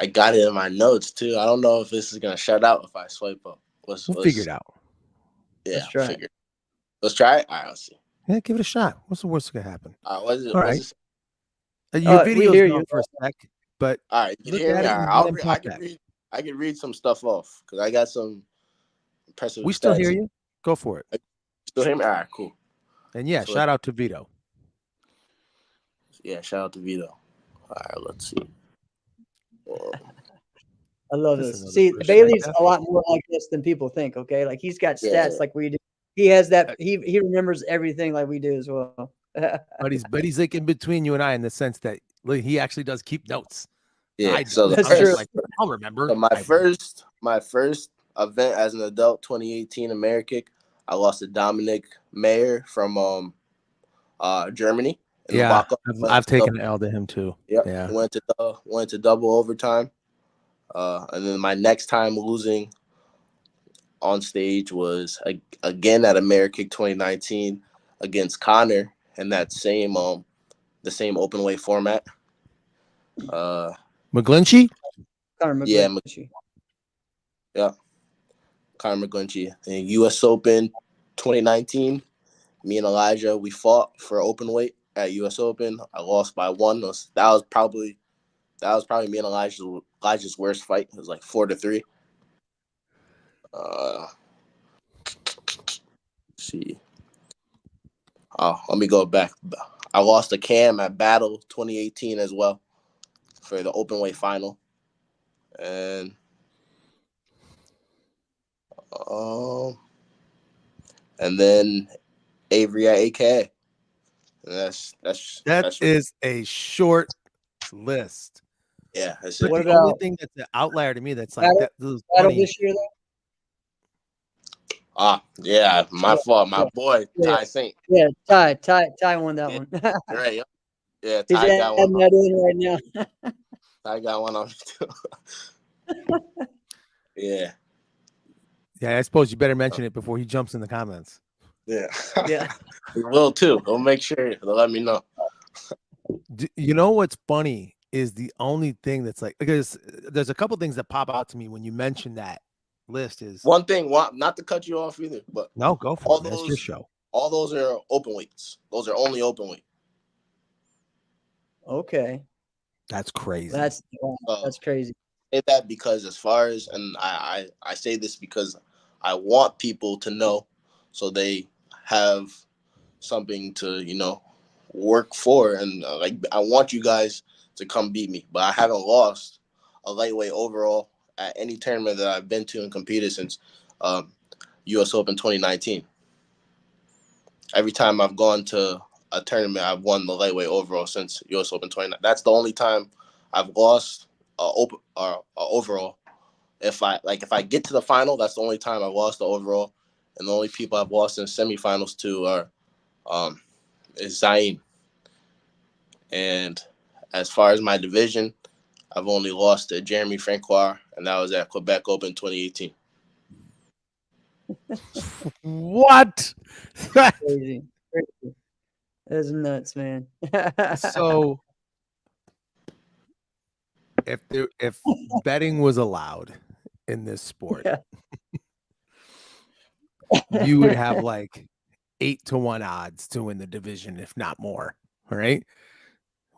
I got it in my notes too. I don't know if this is gonna shut out if I swipe up. We'll figure it out. Yeah, let's try it. Let's try it. All right, let's see. Yeah, give it a shot. What's the worst that could happen? What is it? All right. We Your video's hear gone you. for a sec, but all right, you can hear me. I can read some stuff off because I got some impressive. We still stats. hear you. Go for it. Still hear me? All right, cool. And yeah, shout out to Vito. Yeah, shout out to Vito. All right, let's see. I love this. See, Bailey's a lot more like this than people think. Okay, like he's got stats like we do. He has that. He remembers everything like we do as well. but he's like in between you and I in the sense that he actually does keep notes. Yeah, so that's true. Like, I'll remember. So my first event as an adult, 2018 Amerikick, I lost to Dominic Mayer from Germany. Yeah, I've taken an L to him too. Yep. Yeah, went to double overtime, and then my next time losing on stage was again at Amerikick 2019 against Connor in that same the same open weight format. McGlinchey? Connor McGlinchey. Yeah. Connor McGlinchey. In US Open 2019, me and Elijah, we fought for open weight at US Open. I lost by 1. That was probably me and Elijah's worst fight. It was like 4-3. Let's see. Oh, let me go back. I lost to Cam at Battle 2018 as well for the open weight final. And then Avery at AK. And that is a short list. Yeah, that's But it. What the only about thing that's an outlier to me that's like battle, that was battle funny. this year though? Yeah, my Yeah, fault. My yeah, boy, yeah, Ty Saint. yeah. Ty won that Yeah, one. right. Yep. Yeah, He's Ty got one adding on. that in right now. Ty got one on me too. Yeah. Yeah, I suppose you better mention it before he jumps in the comments. Yeah. Yeah. He will too. He'll make sure to let me know. You know what's funny is the only thing that's like, because there's a couple things that pop out to me when you mention that list is One thing, not to cut you off either, but no, go for all it, man. It's your those show. all those are open weights. Those are only open weight. Okay. That's crazy. That's So crazy. say that because as far as, and I say this because I want people to know so they have something to, work for. And like, I want you guys to come beat me, but I haven't lost a lightweight overall at any tournament that I've been to and competed since US Open 2019. Every time I've gone to a tournament, I've won the lightweight overall since US Open 29. That's the only time I've lost overall. If I get to the final, that's the only time I've lost the overall, and the only people I've lost in semifinals to are is Zayn. And as far as my division, I've only lost to Jeremy Francois, and that was at Quebec Open 2018. What? Crazy. Crazy. That's nuts, man. So if betting was allowed in this sport, Yeah. you would have like 8-1 odds to win the division, if not more. All right.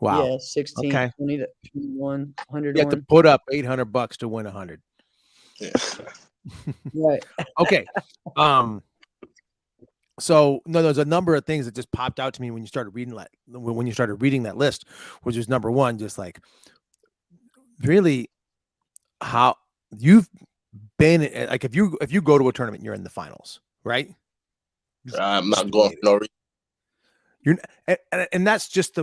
Wow. Yeah, 16, Okay. 20 to 21, You have to 101. put up $800 to win 100. Yeah. Right. Okay. So no, there's a number of things that just popped out to me when you started reading that list, which was number one, just like really how you've been like if you go to a tournament, you're in the finals, right? I'm not going for no reason. You're and that's just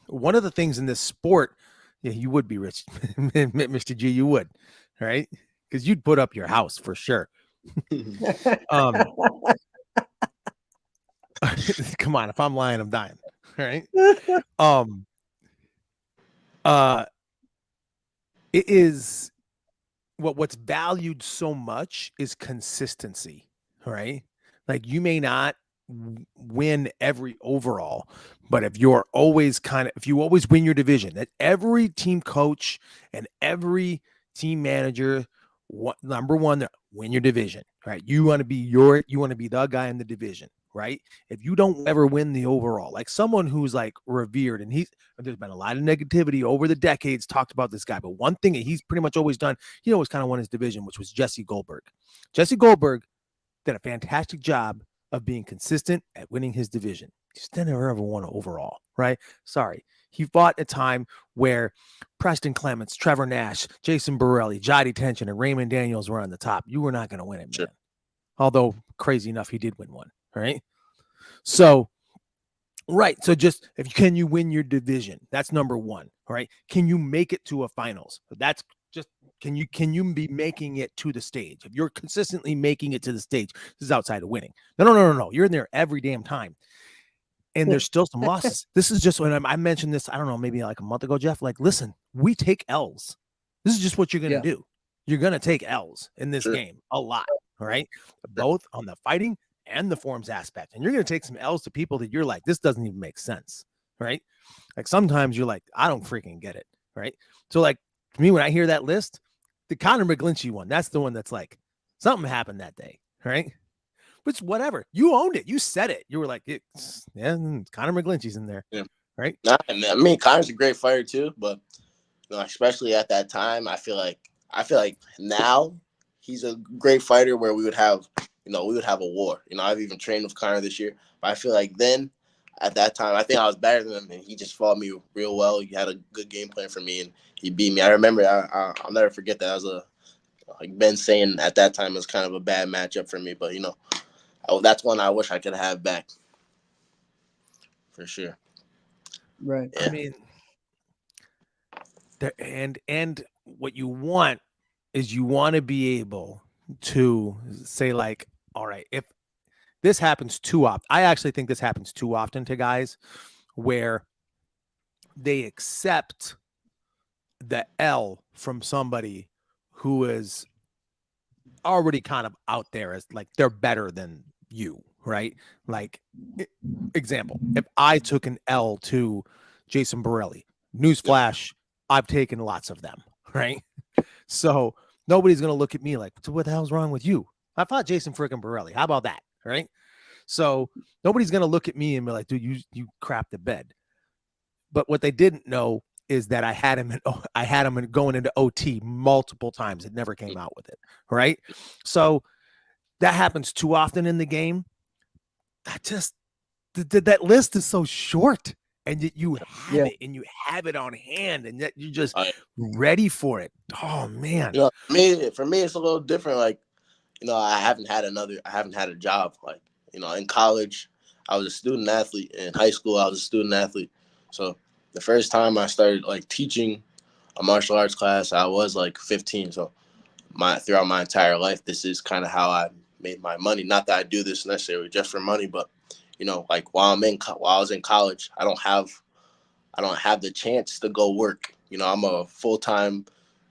one of the things in this sport. Yeah, you would be rich, Mr. G. You would, right? Because you'd put up your house for sure. Come on, if I'm lying, I'm dying. Right? It is what's valued so much is consistency, right? Like you may not win every overall, but if you always win your division, that every team coach and every team manager, number one, win your division, right? You want to be the guy in the division, right? If you don't ever win the overall, like someone who's like revered, and there's been a lot of negativity over the decades talked about this guy, but one thing that he's pretty much always done, he always kind of won his division, which was Jesse Goldberg. Jesse Goldberg did a fantastic job of being consistent at winning his division. He just never ever won overall, right? Sorry. He fought a time where Preston Clements, Trevor Nash, Jason Borelli, Jody Tension, and Raymond Daniels were on the top. You were not going to win it, man. Sure. Although crazy enough, he did win one, right? So, right. So just can you win your division? That's number one, right? Can you make it to a finals? That's just can you be making it to the stage? If you're consistently making it to the stage, this is outside of winning. No. You're in there every damn time. And there's still some losses. This is just when I mentioned this, I don't know, maybe like a month ago, Jeff. Like, listen, we take L's. This is just what you're going to do. You're going to take L's in this game a lot, all right? Both on the fighting and the forms aspect. And you're going to take some L's to people that you're like, this doesn't even make sense, right? Like sometimes you're like, I don't freaking get it, right? So like, to me, when I hear that list, the Conor McGlinchey one, that's the one that's like, something happened that day, right? Which whatever, you owned it, you said it. You were like, Conor McGlinchey's in there, right? I mean, Conor's a great fighter too, but especially at that time, I feel like now he's a great fighter where we would have a war. I've even trained with Conor this year, but I feel like then at that time, I think I was better than him, and he just fought me real well. He had a good game plan for me, and he beat me. I remember, I'll never forget that. I was like Ben saying at that time, it was kind of a bad matchup for me, but that's one I wish I could have back for sure. Right. Yeah. I mean, And what you want is you want to be able to say like, all right, if this happens too often, I actually think this happens too often to guys where they accept the L from somebody who is already kind of out there as like they're better than you, right? Like, example, if I took an L to Jason Borelli, newsflash, I've taken lots of them, right? So nobody's gonna look at me like, so what the hell's wrong with you? I fought Jason freaking Borelli. How about that? Right? So nobody's gonna look at me and be like, dude, you crap the bed. But what they didn't know is that I had him going into OT multiple times. It never came out with it. Right. So that happens too often in the game. That list is so short, and yet you have it, and you have it on hand, and yet you're just ready for it. Oh man. You know, for me, it's a little different. Like, you know, I haven't had a job. Like, you know, in college, I was a student athlete. In high school, I was a student athlete. So the first time I started like teaching a martial arts class, I was like 15. So throughout my entire life, this is kind of how I made my money. Not that I do this necessarily just for money, but you know, like while I was in college, I don't have the chance to go work. You know, I'm a full-time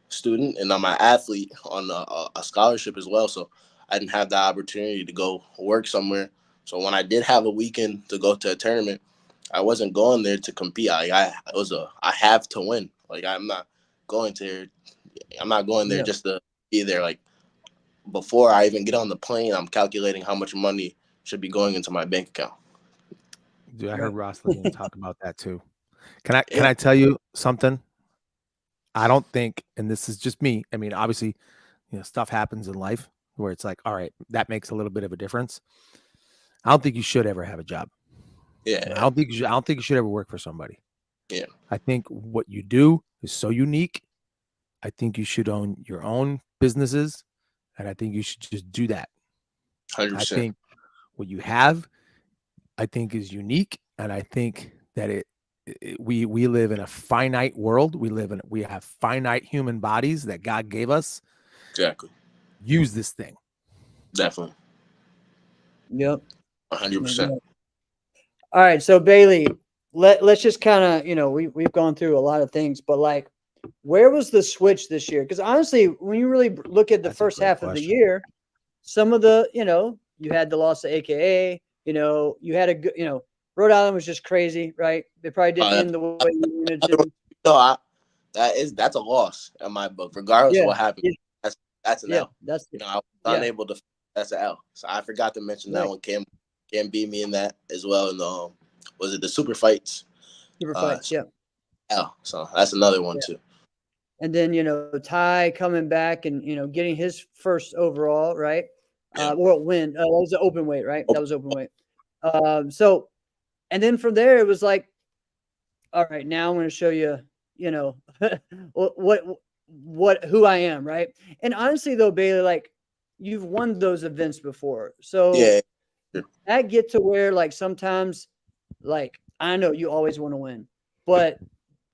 student and I'm an athlete on a scholarship as well. So I didn't have the opportunity to go work somewhere. So when I did have a weekend to go to a tournament, I wasn't going there to compete. I have to win. Like I'm not going there just to be there. Like before I even get on the plane, I'm calculating how much money should be going into my bank account. Dude, I heard Ross Levine talk about that too. Can I tell you something? I don't think, and this is just me. I mean, obviously, you know, stuff happens in life where it's like, all right, that makes a little bit of a difference. I don't think you should ever have a job. Yeah. I don't think you should ever work for somebody. Yeah. I think what you do is so unique. I think you should own your own businesses, and I think you should just do that. 100%. I think what you have, I think, is unique, and I think that we live in a finite world. We have finite human bodies that God gave us. Exactly. Use this thing. Definitely. Yep. 100%. All right, so Bailey, let's just kind of, you know, we've gone through a lot of things, but like, where was the switch this year? Because honestly, when you really look at the first half of the year, some of the, you know, you had the loss of AKA, you know, you had a good, you know, Rhode Island was just crazy, right? They probably didn't end the way you wanted to. No, that's a loss in my book, regardless of what happened. Yeah. That's an L. That's you know, I was unable to. That's an L. So I forgot to mention that one. Cam beat me in that as well. And was it the super fights? Super fights, yeah. L. So that's another one too. And then, you know, Ty coming back and, you know, getting his first overall, right? World win. That was the open weight, right? That was open weight. So, and then from there, it was like, all right, now I'm going to show you, you know, who I am, right? And honestly, though, Bailey, like, you've won those events before. So that get to where, like, sometimes, like, I know you always want to win, but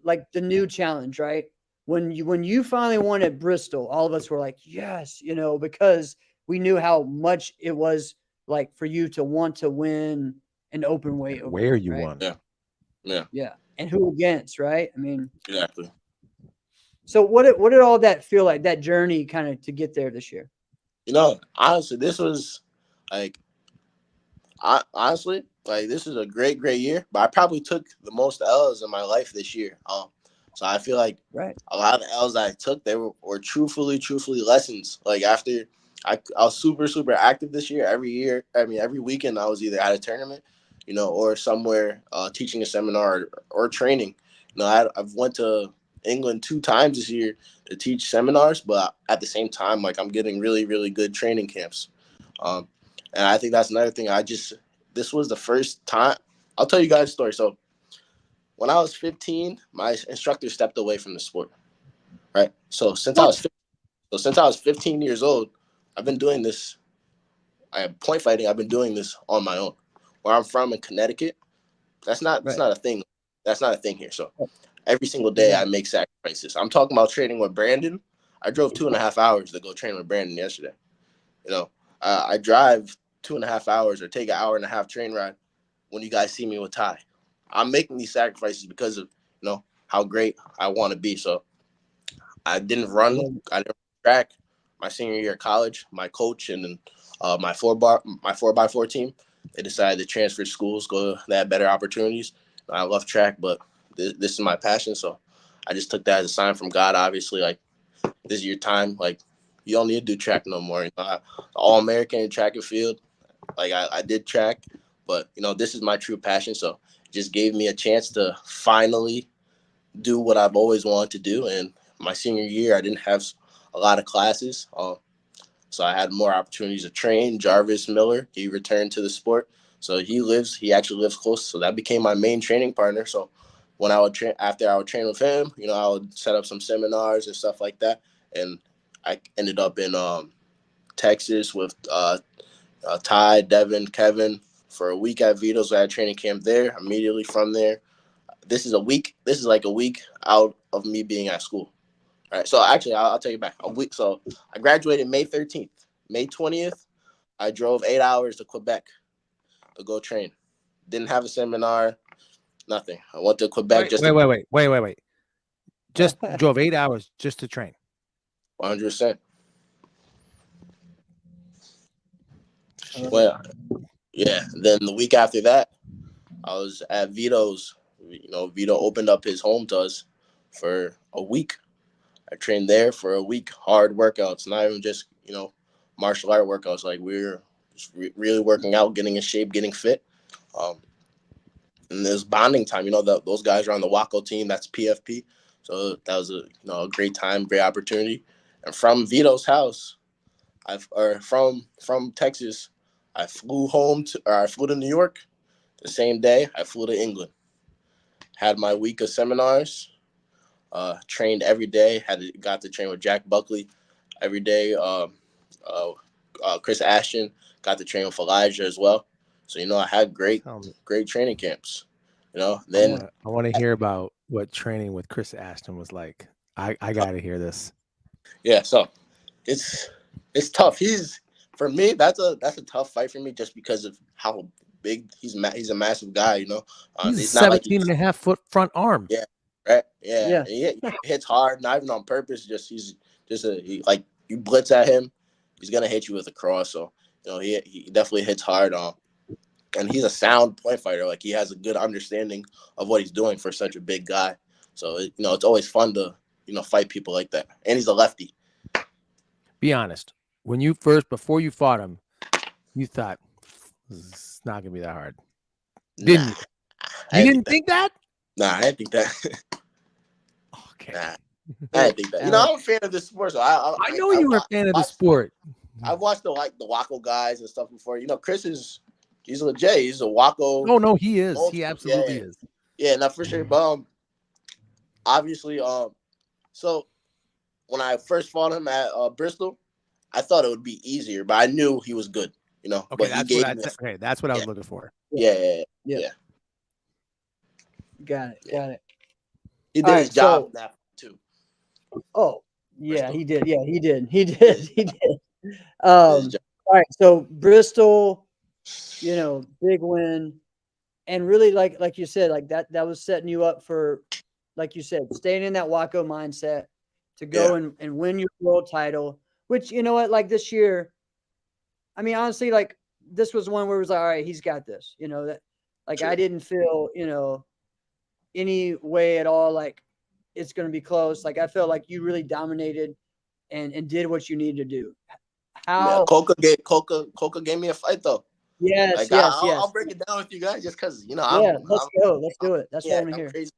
like the new challenge, right? When you finally won at Bristol, all of us were like, yes, you know, because we knew how much it was like for you to want to win an open weight. Where you won. Yeah. And who against, right? I mean, exactly. So what did all that feel like, that journey kind of to get there this year? You know, honestly, this was like, this is a great year, but I probably took the most L's in my life this year. So I feel like a lot of the L's that I took, they were truthfully lessons. Like after I was super active this year. Every weekend I was either at a tournament, you know, or somewhere teaching a seminar or training. You know, I've went to England 2 times this year to teach seminars, but at the same time, like I'm getting really good training camps. And I think that's another thing. This was the first time. I'll tell you guys a story. So when I was 15, my instructor stepped away from the sport. Right. So since I was 15 years old, I've been doing this. Point fighting. I've been doing this on my own. Where I'm from in Connecticut, that's not a thing. That's not a thing here. So every single day I make sacrifices. I'm talking about training with Brandon. I drove 2.5 hours to go train with Brandon yesterday. You know, I drive 2.5 hours or take an hour and a half train ride when you guys see me with Ty. I'm making these sacrifices because of, how great I want to be. So I didn't run. I didn't track my senior year of college. My coach and then my 4x4 team, they decided to transfer schools, go to that better opportunities. I love track, but this is my passion. So I just took that as a sign from God. Obviously, like, this is your time. Like, you don't need to do track no more. All-American in track and field. Like, I did track, but this is my true passion. So it just gave me a chance to finally do what I've always wanted to do. And my senior year, I didn't have a lot of classes. So I had more opportunities to train. Jarvis Miller, he returned to the sport. So he actually lives close. So that became my main training partner. So when I would after I would train with him, I would set up some seminars and stuff like that. And I ended up in Texas with Ty, Devin, Kevin for a week at Vito's. I had training camp there. Immediately from there, this is like a week out of me being at school. All right. So actually, I'll tell you back a week. So I graduated May 13th. May 20th, I drove 8 hours to Quebec to go train. Didn't have a seminar, nothing. I went to Quebec Wait. Just drove 8 hours just to train. 100%. Well, yeah. Then the week after that, I was at Vito's. Vito opened up his home to us for a week. I trained there for a week. Hard workouts, not even just martial art workouts. Like, we're just really working out, getting in shape, getting fit. And there's bonding time. Those guys are on the Waco team. That's PFP. So that was a great time, great opportunity. And from Vito's house, from Texas, I flew to New York. The same day, I flew to England. Had my week of seminars. Trained every day. Got to train with Jack Buckley every day. Chris Ashton got to train with Elijah as well. So I had great training camps. Then I want to hear about what training with Chris Ashton was like. I got to hear this. Yeah, so it's tough. For me, that's a tough fight for me just because of how big he's a massive guy. He's 17.5 foot front arm. Yeah. Right. Yeah. He hits hard, not even on purpose. Like, you blitz at him, he's gonna hit you with a cross. So he definitely hits hard. And he's a sound point fighter. Like, he has a good understanding of what he's doing for such a big guy. So it's always fun to fight people like that. And he's a lefty. Be honest. Before you fought him, you thought it's not gonna be that hard. Didn't you? You didn't think that? Nah, I didn't think that. Okay. Nah, I didn't think that. I'm a fan of this sport, so I know you were a fan of the sport. I've watched the Waco guys and stuff before. Chris he's legit. He's a Waco. Oh no, he is. He absolutely is. Yeah, not for sure. But obviously, so when I first fought him at Bristol, I thought it would be easier, but I knew he was good. Okay, but that's what I was looking for. Yeah. Got it. He did his job that too. Oh, yeah, Bristol. He did. Yeah, he did. All right, so Bristol, big win, and really, like you said, like that was setting you up for, like you said, staying in that Waco mindset to go and win your world title. Which, like this year, I mean, honestly, like, this was one where it was like, all right, he's got this. That, like, True. I didn't feel any way at all like it's going to be close. Like, I felt like you really dominated and did what you needed to do. Coca gave me a fight though. Yes, I'll break it down with you guys just because let's go. Let's do it. That's what I'm here. Crazy.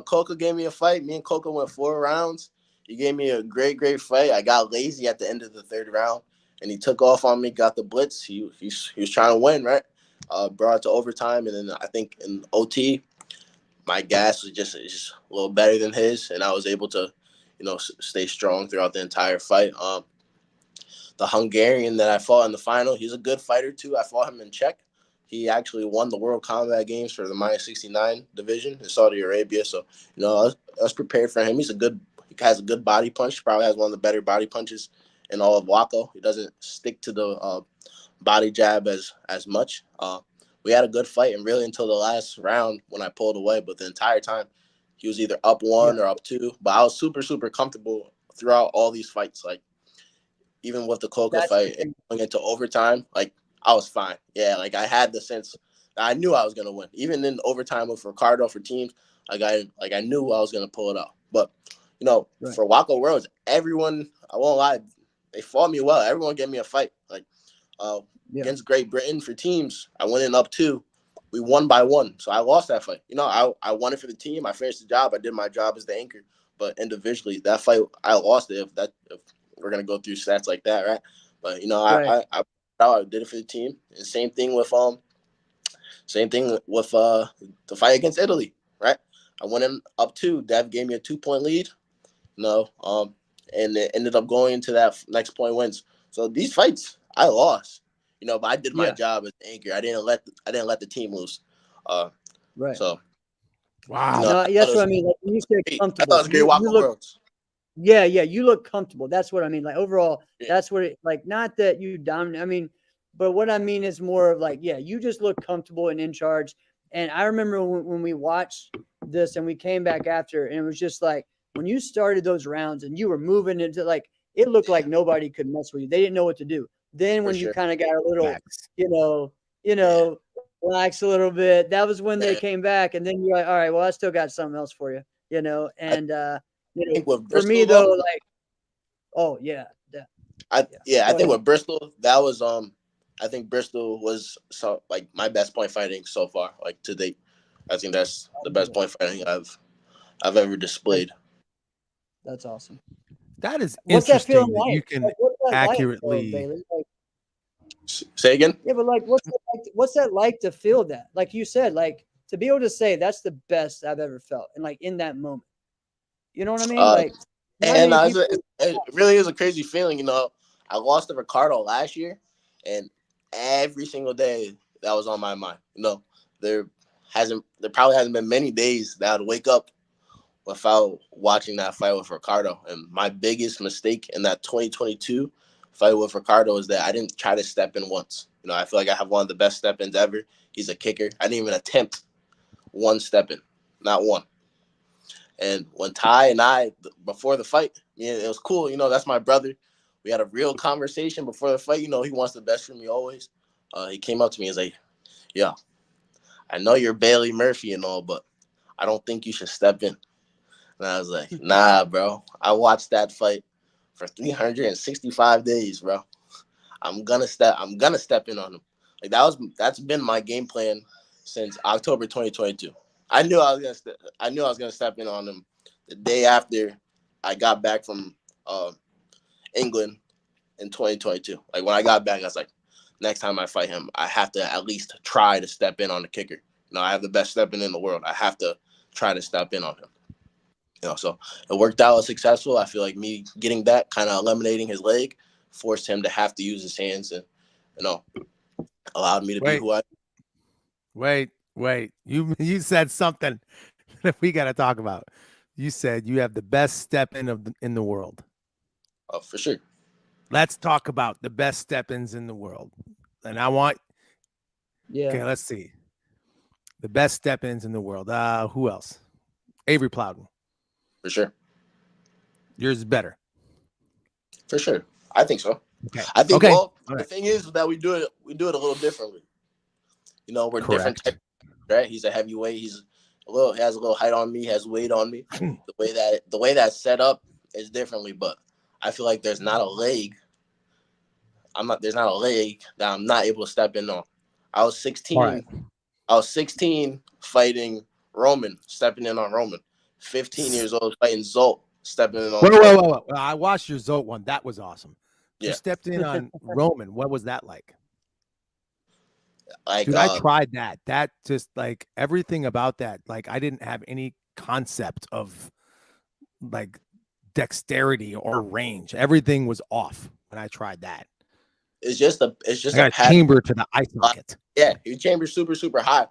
Coca gave me a fight. Me and Coca went 4 rounds. He gave me a great fight. I got lazy at the end of the 3rd round, and he took off on me. Got the blitz. He was trying to win, right? Brought it to overtime, and then I think in OT, my gas was just a little better than his, and I was able to, stay strong throughout the entire fight. The Hungarian that I fought in the final, he's a good fighter too. I fought him in Czech. he actually won the World Combat Games for the minus 69 division in Saudi Arabia. So, I was prepared for him. He has a good body punch. Probably has one of the better body punches in all of Waco. He doesn't stick to the body jab as much. We had a good fight, and really until the last round when I pulled away. But the entire time, he was either up 1 or up 2. But I was super, super comfortable throughout all these fights. Like, even with the Coca fight and going into overtime, like, I was fine. Yeah, like, I had the sense that I knew I was gonna win. Even in overtime with Ricardo for teams, I knew I was gonna pull it out. But for Waco Worlds, everyone, I won't lie, they fought me well. Everyone gave me a fight. Like against Great Britain for teams, I went in up 2. We won by 1, so I lost that fight. I won it for the team. I finished the job. I did my job as the anchor. But individually, that fight, I lost it. If we're gonna go through stats like that, right? But I did it for the team. And same thing with the fight against Italy, right? I went in up 2. Dev gave me a 2-point lead. And it ended up going into that next point wins. So these fights, I lost. But I did my job as anchor. I didn't let the team lose. Right. So wow. No, that's what I mean. Like, when you say comfortable, I thought it was great Waco Worlds. Yeah, you look comfortable. That's what I mean. Like, overall, that's what it, like, not that you dominate. I mean, but what I mean is more of like, you just look comfortable and in charge. And I remember when we watched this and we came back after, and it was just like, when you started those rounds and you were moving into, like, it looked like nobody could mess with you. They didn't know what to do. Then when you kind of got a little, relax a little bit, that was when they came back. And then you're like, all right, well, I still got something else for you, and for me though, like, I think with Bristol, that was I think Bristol was like my best point fighting so far, like to date. I think that's the best point fighting I've ever displayed. That's awesome. That is what's that interesting feeling that like? you can Like, what's that accurately. like, though, Bailey? Like, say again? Yeah, but like, what's that like to feel that? Like you said, like, to be able to say that's the best I've ever felt, and like in that moment, you know what I mean? Like, and it really is a crazy feeling. I lost to Ricardo last year, and every single day that was on my mind. There probably hasn't been many days that I'd wake up without watching that fight with Ricardo. And my biggest mistake in that 2022 fight with Ricardo is that I didn't try to step in once. I feel like I have one of the best step-ins ever. He's a kicker. I didn't even attempt one step-in, not one. And when Ty and I, before the fight, it was cool. That's my brother. We had a real conversation before the fight. He wants the best for me always. He came up to me and was like, "Yeah, I know you're Bailey Murphy and all, but I don't think you should step in." And I was like, "Nah, bro. I watched that fight for 365 days, bro. I'm gonna step in on him." Like, that's been my game plan since October 2022. I knew I was gonna step in on him the day after I got back from England in 2022. Like, when I got back, I was like, next time I fight him, I have to at least try to step in on the kicker. I have the best stepping in the world. I have to try to step in on him. So it worked out. It was successful. I feel like me getting that, kind of eliminating his leg, forced him to have to use his hands, and allowed me to be who I am. Wait. You said something that we got to talk about. You said you have the best step-in in the world. Oh, for sure. Let's talk about the best step-ins in the world. And I want Okay, let's see. The best step-ins in the world. Who else? Avery Plowden. For sure. Yours is better. For sure. I think so. Okay. I think The thing is that we do it a little differently. We're Correct. different, right? He's a heavyweight. He has a little height on me, has weight on me. The way that's set up is differently, but I feel like there's not a leg that I'm not able to step in on. I was 16. Right. I was 16 fighting Roman, stepping in on Roman. 15 years old fighting Zolt, stepping in on Whoa. I watched your Zolt one. That was awesome. You Yeah. stepped in on Roman. What was that like? Like, dude, I tried that. That just, like, everything about that. Like, I didn't have any concept of like dexterity or range. Everything was off when I tried that. it's just a I got a pattern. chamber to the eye socket. Yeah, your chamber's super, super high.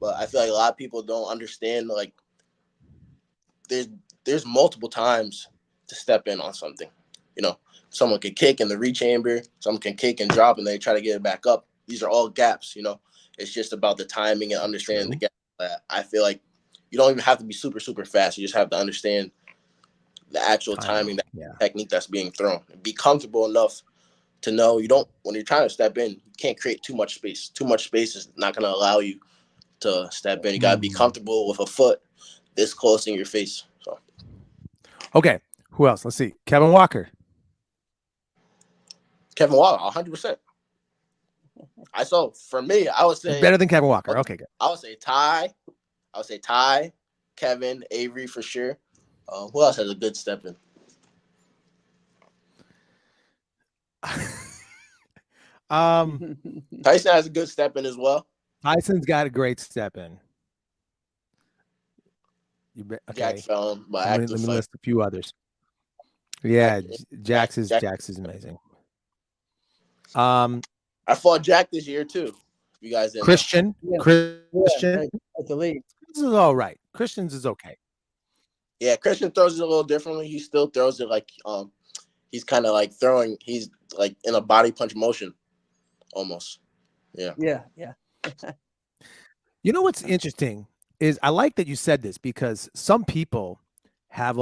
But I feel like a lot of people don't understand, like, there's multiple times to step in on something. You know, someone can kick in the re-chamber, someone can kick and drop, and they try to get it back up. These are all gaps, you know. It's just about the timing and understanding the gap. I feel like you don't even have to be super, super fast. You just have to understand the actual timing, that technique that's being thrown. And be comfortable enough to know you don't, when you're trying to step in, you can't create too much space. Too much space is not going to allow you to step in. You got to be comfortable with a foot this close in your face. So, okay, who else? Let's see. Kevin Walker. Kevin Walker, 100%. For me, I would say better than Kevin Walker. Okay, good. I would say Ty, Kevin, Avery for sure. Who else has a good step in? Tyson has a good step in as well. Tyson's got a great step in. Okay. Jack Fallon, but let me list a few others. Yeah, Jax is amazing. I fought Jack this year too. You guys didn't Christian. Yeah. Christian. At the league. This is all right. Christian's is okay. Yeah, Christian throws it a little differently. He still throws it like he's kind of like throwing. He's like in a body punch motion, almost. Yeah. Yeah. You know what's interesting is I like that you said this because some people have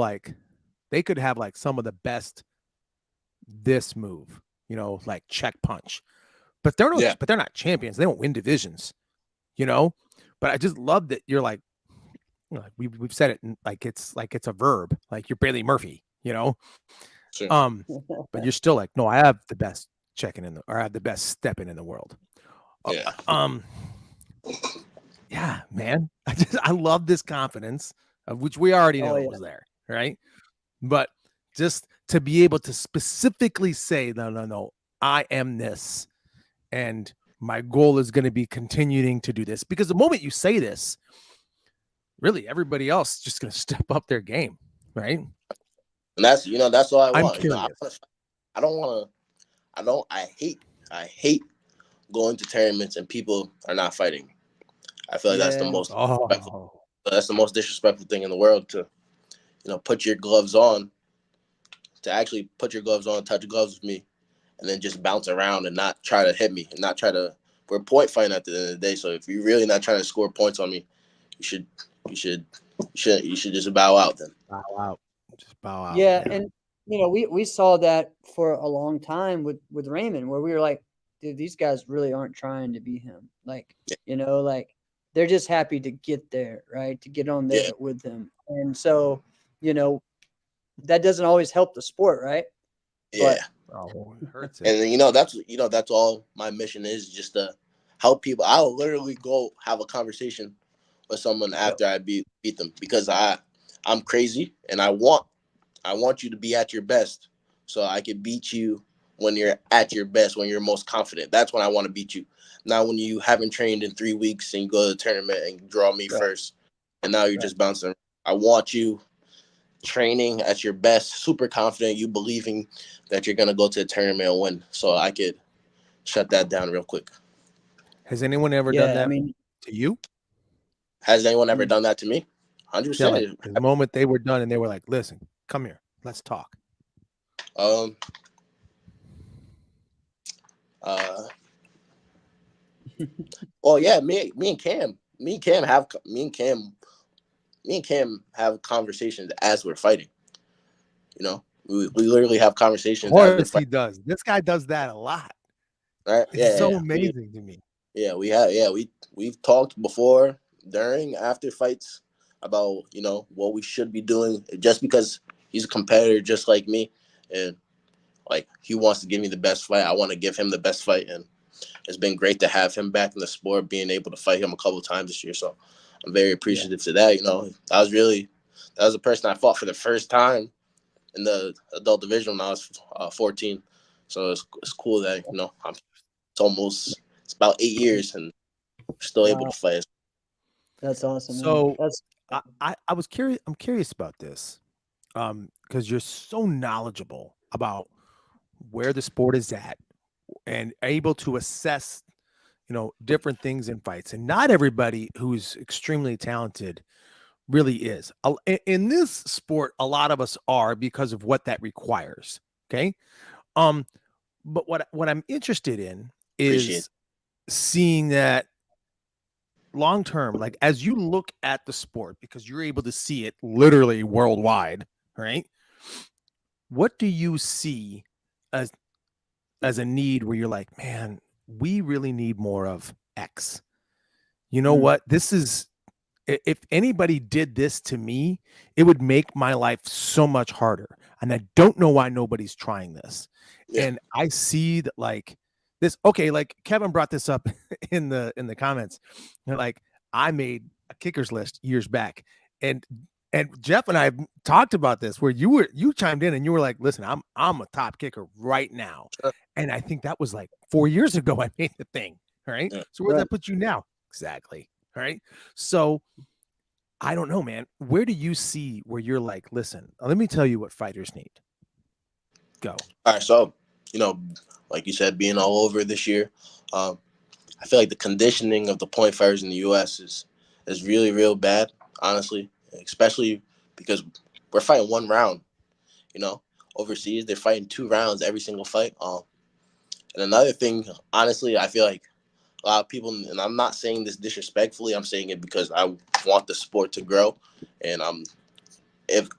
they could have some of the best this move, you know, like check punch, but they're not champions. They don't win divisions, you know. But I just love that you're like we've said it it's a verb, like you're Bailey Murphy, you know. Sure. But you're still like, no, I have the best I have the best stepping in the world. Yeah. Yeah, man. I love this confidence, of which we already know it was there, right? But just to be able to specifically say, no, I am this, and my goal is going to be continuing to do this. Because the moment you say this, really everybody else is just going to step up their game, right? And that's all I want. I'm curious. I hate going to tournaments and people are not fighting. I feel like that's the most that's the most disrespectful thing in the world, to put your gloves on, touch gloves with me, and then just bounce around and not try to hit me and not try to. We're point fighting at the end of the day. So if you're really not trying to score points on me, you should just bow out then. Just bow out. Yeah, and we saw that for a long time with Raymond, where we were like, dude, these guys really aren't trying to be him. Like, they're just happy to get there, right? To get on there with him. And so, that doesn't always help the sport, right? Yeah. It hurts it. And that's all my mission is, just to help people. I'll literally go have a conversation with someone after I beat them, because I'm crazy and I want you to be at your best, so I can beat you when you're at your best, when you're most confident. That's when I want to beat you. Not when you haven't trained in 3 weeks and you go to the tournament and draw me first, and now you're just bouncing. I want you training at your best, super confident, you believing that you're going to go to the tournament and win, so I could shut that down real quick. Has anyone ever done that to you? Has anyone ever done that to me? 100%. The moment they were done and they were like, listen, come here, let's talk. Well, yeah, me and Cam have conversations as we're fighting. We literally have conversations. Of course he does. This guy does that a lot. Right? It's so amazing to me. Yeah, we've talked before, during, after fights about what we should be doing. Just because he's a competitor just like me, and like he wants to give me the best fight, I want to give him the best fight, and it's been great to have him back in the sport, being able to fight him a couple of times this year. So I'm very appreciative to that. That was a person I fought for the first time in the adult division when I was 14. So it's cool that it's about 8 years and we're still able to fight. That's awesome. So I was curious. I'm curious about this because you're so knowledgeable about where the sport is at, and able to assess, different things in fights. And not everybody who's extremely talented really is. In this sport, a lot of us are because of what that requires. Okay. Um, but what I'm interested in Appreciate is seeing that long term, like as you look at the sport, because you're able to see it literally worldwide, right? What do you see as a need where you're like, man, we really need more of X? You know what? This is, if anybody did this to me, it would make my life so much harder. And I don't know why nobody's trying this. Yeah. And I see that like this, okay, like Kevin brought this up in the comments. Like I made a kickers list years back. And Jeff and I talked about this where you chimed in and you were like, listen, I'm a top kicker right now. Sure. And I think that was like 4 years ago I made the thing. All right. Yeah. So where does that put you now? Exactly. All right. So I don't know, man. Where do you see where you're like, listen, let me tell you what fighters need. Go. All right. So, like you said, being all over this year, I feel like the conditioning of the point fighters in the U.S. is really, real bad, honestly, especially because we're fighting one round. Overseas, they're fighting 2 rounds every single fight. And another thing, honestly, I feel like a lot of people, and I'm not saying this disrespectfully, I'm saying it because I want the sport to grow, and I'm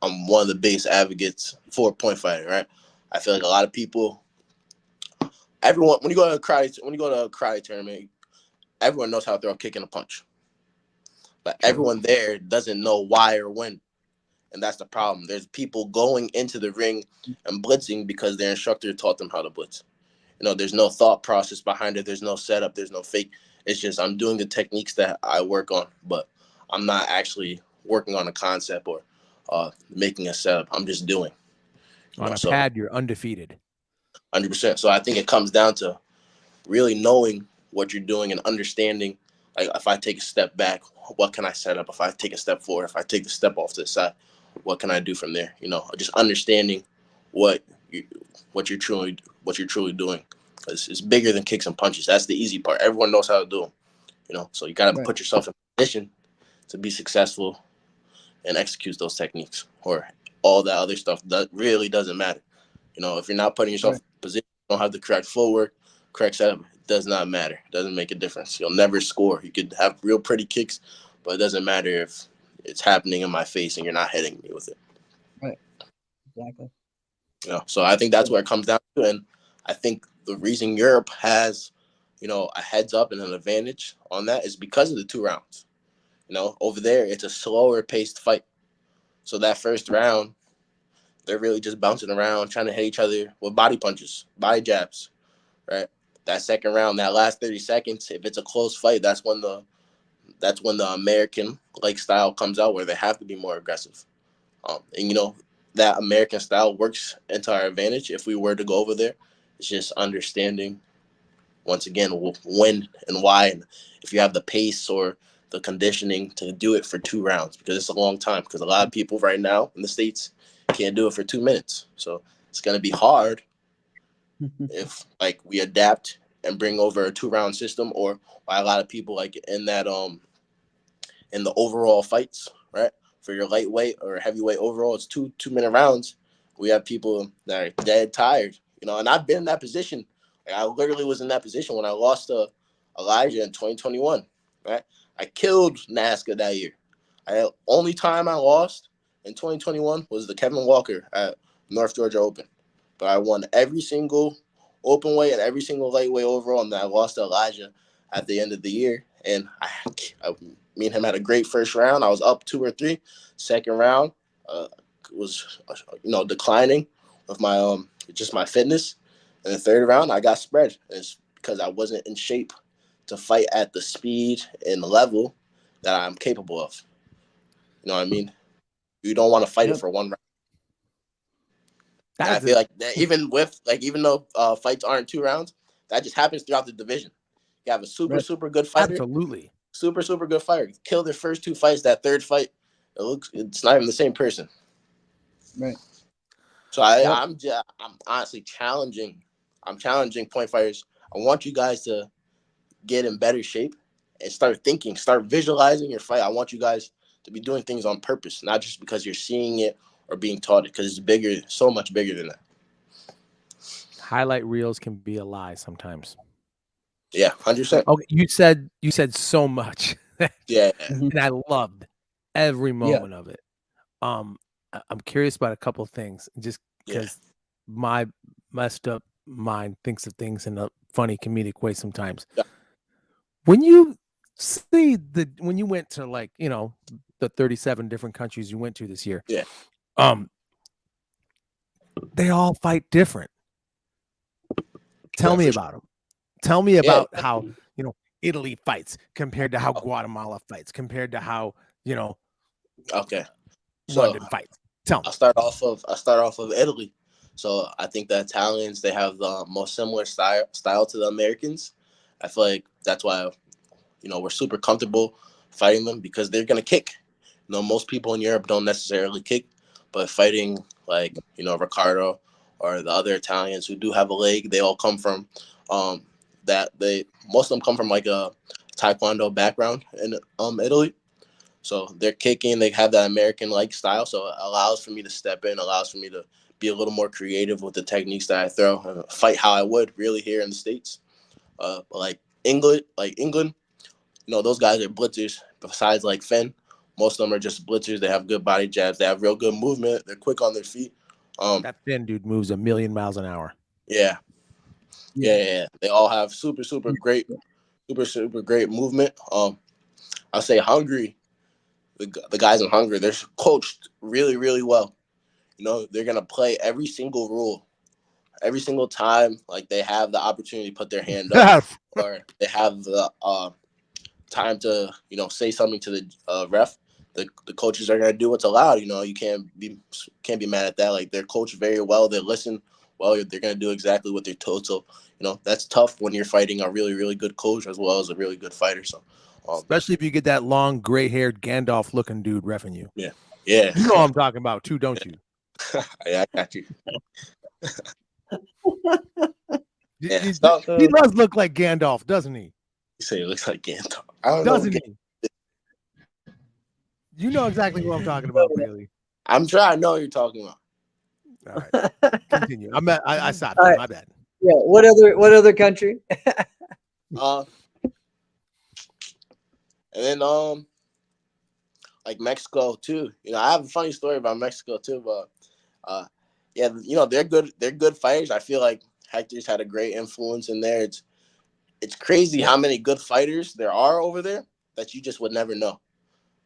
one of the biggest advocates for point fighting, right? I feel like a lot of people, everyone, when you go to a karate tournament, everyone knows how to throw a kick and a punch, but everyone there doesn't know why or when, and that's the problem. There's people going into the ring and blitzing because their instructor taught them how to blitz. There's no thought process behind it. There's no setup. There's no fake. It's just I'm doing the techniques that I work on, but I'm not actually working on a concept or making a setup. I'm just doing. On a pad, you're undefeated. 100%. So I think it comes down to really knowing what you're doing and understanding, like if I take a step back, what can I set up? If I take a step forward, if I take the step off to the side, what can I do from there? Just understanding what you're truly doing. It's bigger than kicks and punches. That's the easy part. Everyone knows how to do them. So you got to put yourself in position to be successful and execute those techniques, or all that other stuff that really doesn't matter. If you're not putting yourself in position, you don't have the correct footwork, correct setup, it does not matter. It doesn't make a difference. You'll never score. You could have real pretty kicks, but it doesn't matter if it's happening in my face and you're not hitting me with it. Right. Exactly. So I think that's where it comes down to. And I think the reason Europe has, a heads up and an advantage on that is because of the 2 rounds. Over there, it's a slower paced fight. So that first round, they're really just bouncing around, trying to hit each other with body punches, body jabs, right? That second round, that last 30 seconds, if it's a close fight, that's when the American style comes out, where they have to be more aggressive. And that American style works into our advantage if we were to go over there. It's just understanding, once again, when and why, and if you have the pace or the conditioning to do it for 2 rounds, because it's a long time. Because a lot of people right now in the States can't do it for 2 minutes. So it's going to be hard if we adapt and bring over a 2-round system, or why a lot of people in that in the overall fights, right? For your lightweight or heavyweight overall, it's 2-minute rounds. We have people that are dead tired, and I've been in that position. I literally was in that position when I lost to Elijah in 2021, right? I killed Nazca that year. Only time I lost in 2021 was the Kevin Walker at North Georgia Open. But I won every single open weight and every single lightweight overall, and then I lost to Elijah at the end of the year. And me and him had a great first round. I was up 2 or 3. Second round was declining with my just my fitness. And the third round, I got spread. It's because I wasn't in shape to fight at the speed and the level that I'm capable of. You know what I mean? You don't want to fight it for 1 round. I feel like that even though fights aren't 2 rounds, that just happens throughout the division. You have a super good fighter. Absolutely. Super good fighter. Kill their first 2 fights. That third fight, it's not even the same person. Right. So I'm honestly challenging I'm challenging point fighters. I want you guys to get in better shape and start thinking, start visualizing your fight. I want you guys to be doing things on purpose, not just because you're seeing it or being taught it, because it's bigger, so much bigger than that. Highlight reels can be a lie sometimes. Yeah, 100%. Okay, you said so much. Yeah. And I loved every moment of it. I'm curious about a couple things, just because my messed up mind thinks of things in a funny comedic way sometimes. Yeah. When you when you went to, like, you know, the 37 different countries you went to this year, they all fight different. Tell me about them. Tell me about how, you know, Italy fights compared to how Guatemala fights, compared to how, you know, London fights. Tell me. I'll start off of Italy. So I think the Italians, they have the most similar style to the Americans. I feel like that's why, you know, we're super comfortable fighting them, because they're gonna kick. You know, most people in Europe don't necessarily kick, but fighting, like, you know, Ricardo or the other Italians who do have a leg, they all come from most of them come from like a Taekwondo background in Italy. So they're kicking, they have that American-like style. So it allows for me to step in, allows for me to be a little more creative with the techniques that I throw and fight how I would really here in the States. But like England, you know, those guys are blitzers. Besides like Finn, most of them are just blitzers. They have good body jabs. They have real good movement. They're quick on their feet. That Finn dude moves 1,000,000 miles an hour. Yeah. They all have super great movement. I'll say Hungary. The guys in Hungary, they're coached really, really well. You know, they're gonna play every single rule, every single time. Like, they have the opportunity to put their hand up, or they have the time to, you know, say something to the ref. The coaches are gonna do what's allowed. You know, you can't be mad at that. Like, they're coached very well. They listen well. They're gonna do exactly what they're told. So, you know, that's tough when you're fighting a really, really good coach as well as a really good fighter. So. Especially if you get that long, gray-haired Gandalf-looking dude reffing you. Yeah. You know what I'm talking about too, don't you? Yeah, I got you. He does look like Gandalf, doesn't he? You say he looks like Gandalf. I don't doesn't know. He? You know exactly what I'm talking about, Bailey. I'm trying to know what you're talking about. All right, continue. I stopped. Right. My bad. Yeah. What other country? And then like Mexico too. You know, I have a funny story about Mexico too, but yeah, you know, they're good fighters. I feel like Hector's had a great influence in there. It's crazy how many good fighters there are over there that you just would never know.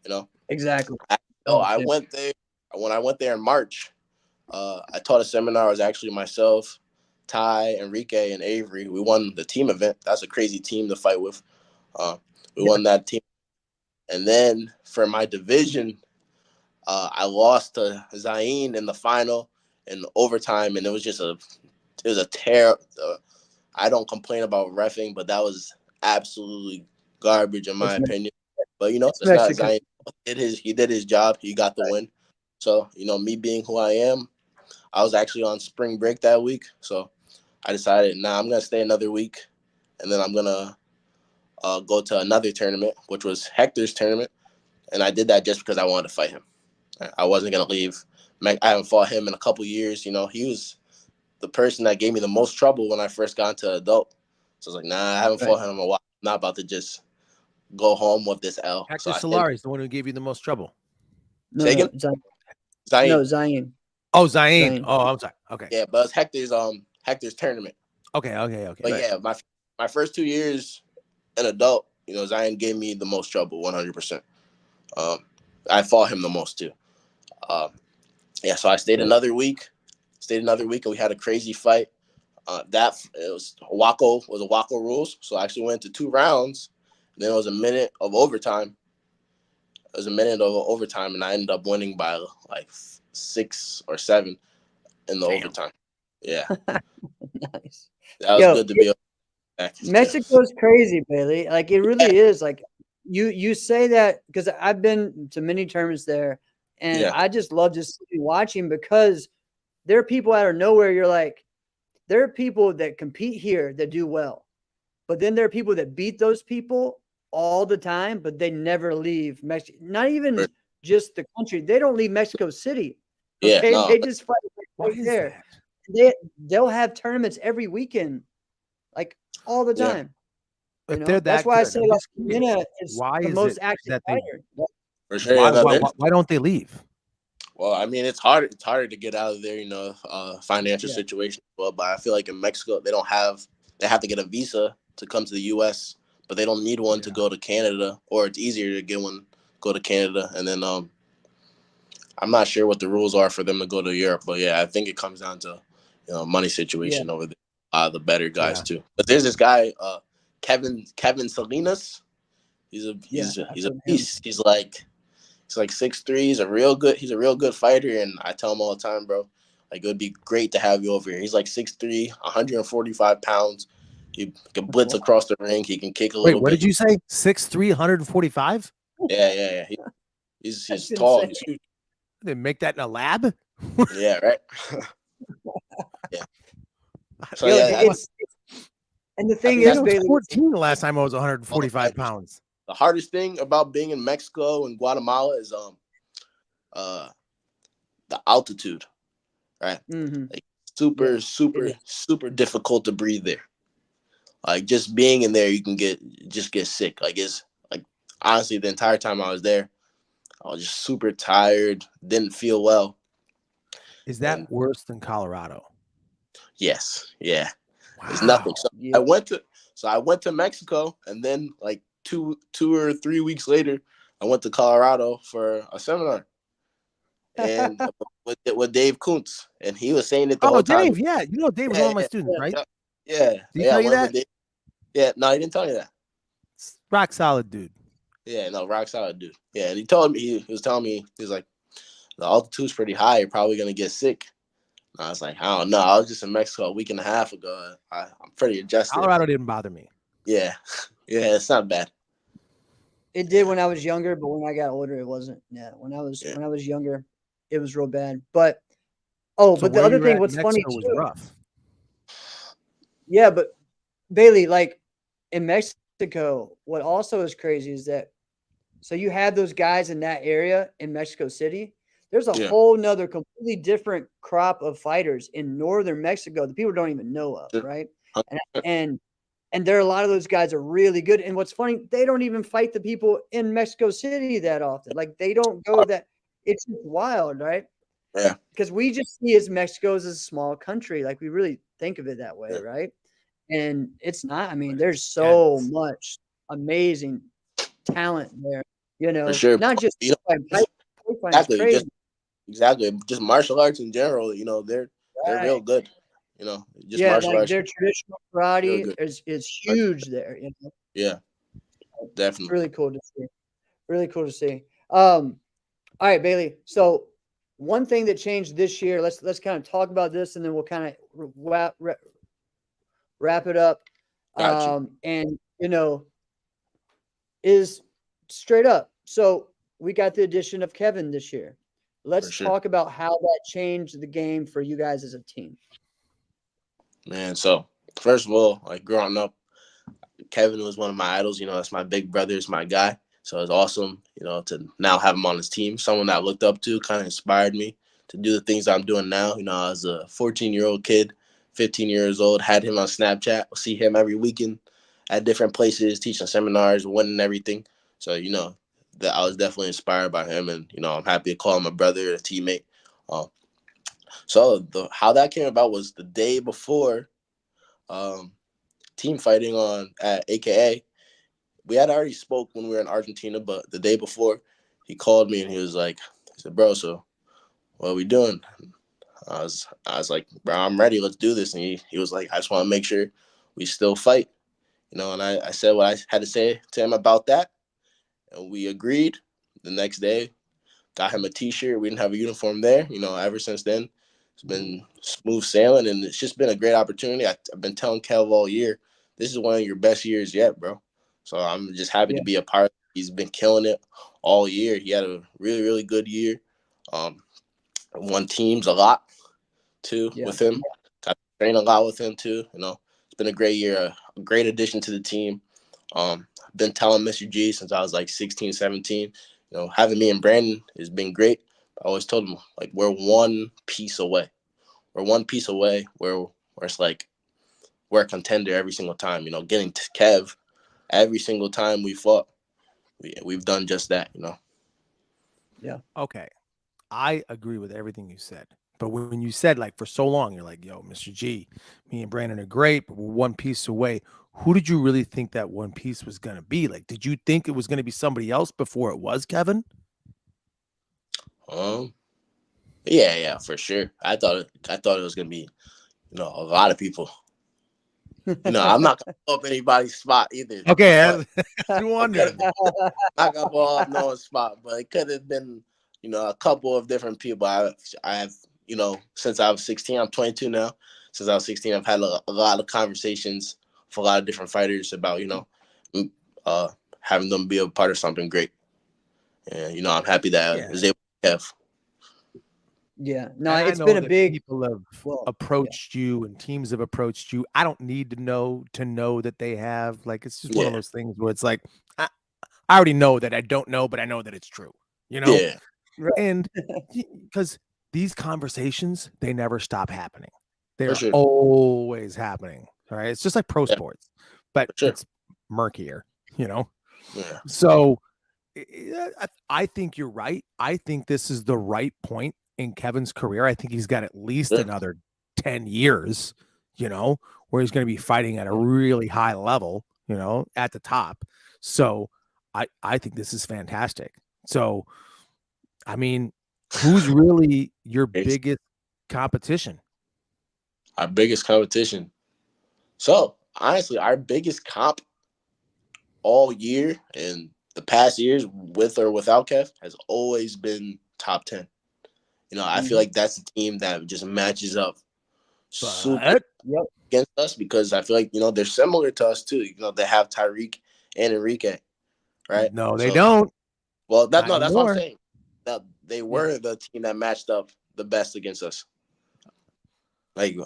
You know? Exactly. I went there when I went there in March. I taught a seminar. It was actually myself, Ty, Enrique, and Avery. We won the team event. That's a crazy team to fight with. We won that team. And then for my division, I lost to Zayn in the final in overtime, and it was a tear. I don't complain about reffing, but that was absolutely garbage in my opinion. But you know, it's not Zayn. He did his job. He got the win. So, you know, me being who I am, I was actually on spring break that week. So I decided, I'm gonna stay another week, and then I'm gonna go to another tournament, which was Hector's tournament. And I did that just because I wanted to fight him. I wasn't going to leave. I haven't fought him in a couple years. You know, he was the person that gave me the most trouble when I first got into adult. So I was like, I haven't fought him in a while. I'm not about to just go home with this L. Hector Solari is the one who gave you the most trouble. Zayn. No, Zayn. Oh, Zayn. Oh, I'm sorry. Okay. Yeah, but it's Hector's tournament. Okay. But yeah, my first 2 years an adult, you know, Zayn gave me the most trouble, 100%. I fought him the most too. So I stayed another week, and we had a crazy fight. It was a Wacko rules, so I actually went to 2 rounds. And then it was a minute of overtime. And I ended up winning by like 6 or 7 in the overtime. Yeah, nice. That was good to be. Mexico's crazy, Bailey. Like, it really is. Like, you say that because I've been to many tournaments there, and I just love just watching, because there are people out of nowhere. You're like, there are people that compete here that do well, but then there are people that beat those people all the time, but they never leave Mexico. Not even just the country. They don't leave Mexico City. Yeah, Okay, no. they just fight What right is there. that? They'll have tournaments every weekend, like all the Yeah. time. If they're That's that why I good, say I'm like just curious. Mina is Why the is most it active that they? fighter. For sure. Yeah, no, Why don't they leave? well, I mean, it's hard. It's harder to get out of there, financial Yeah. situation. Well, but I feel like in Mexico, they have to get a visa to come to the U.S., but they don't need one to go to Canada, or it's easier to get one, go to Canada. And then I'm not sure what the rules are for them to go to Europe, but yeah, I think it comes down to, money situation over there. The better guys too. But there's this guy, Kevin Salinas. He's a beast. He's like 6'3". He's a real good fighter, and I tell him all the time, bro, like it would be great to have you over here. He's like 6'3", 145 pounds. He can blitz across the ring. He can kick a little bit. Wait, what did you say? 6'3", 145? Yeah. He's tall. He's huge. They make that in a lab? Yeah, right. Yeah. So and the thing is, I was Bailey, 14 the last time I was 145 pounds. the hardest thing about being in Mexico and Guatemala is the altitude, right? Like super difficult to breathe there. Like just being in there, you can get sick. Like it's like honestly, the entire time I was there, I was just super tired, didn't feel well. Is that worse than Colorado? Yes, yeah. Wow. It's nothing. So I went to Mexico, and then like two or 3 weeks later, I went to Colorado for a seminar, and with Dave Kuntz, and he was saying it the whole time. Dave, yeah, Dave was one of my students, right? Yeah. Did he tell you that? Yeah, no, he didn't tell you that. Rock solid dude. Yeah, no, rock solid dude. Yeah, and he told me he was telling me he was like, the altitude's pretty high. You're probably gonna get sick. And I was like, I don't know. I was just in Mexico a week and a half ago. I'm pretty adjusted. Colorado didn't bother me. Yeah, it's not bad. It did when I was younger, but when I got older, it wasn't. Yeah, when I was younger, it was real bad. But but the other thing, what's funny too, was rough. Yeah, but Bailey, like in Mexico, what also is crazy is that so you have those guys in that area in Mexico City. There's a whole nother completely different crop of fighters in northern Mexico that people don't even know of, right? And there are a lot of those guys are really good. And what's funny, they don't even fight the people in Mexico City that often. Like they don't go that. It's just wild, right? Yeah. Because we just see Mexico as a small country. Like we really think of it that way, right? And it's not. I mean, there's so much amazing talent there. For sure. Not just exactly. Just martial arts in general. They're real good. Just martial arts. Their traditional karate is huge there. Yeah, definitely. It's really cool to see. Really cool to see. All right, Bailey. So one thing that changed this year. Let's kind of talk about this, and then we'll kind of wrap it up. And is straight up. So we got the addition of Kevin this year. Let's talk about how that changed the game for you guys as a team. Man, so first of all, like growing up, Kevin was one of my idols. That's my big brother, it's my guy. So it's awesome, to now have him on his team. Someone that I looked up to, kind of inspired me to do the things I'm doing now. I was a 14-year-old kid, 15 years old, had him on Snapchat, see him every weekend at different places, teaching seminars, winning everything. So, that I was definitely inspired by him, and, I'm happy to call him a brother, a teammate. So how that came about was the day before team fighting at AKA. We had already spoke when we were in Argentina, but the day before he called me and he said, bro, so what are we doing? I was like, bro, I'm ready. Let's do this. And he was like, I just want to make sure we still fight, and I said what I had to say to him about that. And we agreed. The next day, got him a T-shirt. We didn't have a uniform there. Ever since then, it's been smooth sailing, and it's just been a great opportunity. I've been telling Kev all year, this is one of your best years yet, bro. So I'm just happy to be a part. He's been killing it all year. He had a really, really good year. Won teams a lot too with him. trained a lot with him too. It's been a great year, a great addition to the team. I've been telling Mr. G since I was like 16, 17. Having me and Brandon has been great. I always told him, like, we're one piece away. We're one piece away where it's like we're a contender every single time. Getting to Kev every single time we fought, we've done just that. Yeah. Okay. I agree with everything you said. But when you said, like, for so long, you're like, yo, Mr. G, me and Brandon are great, but we're one piece away. Who did you really think that one piece was going to be? Like, did you think it was going to be somebody else before it was Kevin? Yeah, for sure. I thought it was going to be, a lot of people. I'm not going to blow up anybody's spot either. Okay. You wonder. Not going to blow up no one's spot, but it could have been, a couple of different people. I have, since I was 16, I'm 22 now. Since I was 16, I've had a lot of conversations with a lot of different fighters about, having them be a part of something great. And, I'm happy that I was able to have. Yeah. No, And it's been a big. People have approached you and teams have approached you. I don't need to know that they have. Like, it's just one of those things where it's like, I already know that I don't know, but I know that it's true. Yeah. Right. And because these conversations, they never stop happening. They're sure. always happening. All right. It's just like pro sports, but sure. it's murkier, Yeah. So I think you're right. I think this is the right point in Kevin's career. I think he's got at least another 10 years, where he's going to be fighting at a really high level, at the top. So I think this is fantastic. So, I mean, who's really your biggest competition? Our biggest competition. So, honestly, our biggest comp all year and the past years, with or without Kev, has always been top 10. I feel like that's a team that just matches up super against us because I feel like, they're similar to us too. They have Tyreek and Enrique, right? No, they don't. Well, that's what I'm saying. That they were the team that matched up the best against us. Like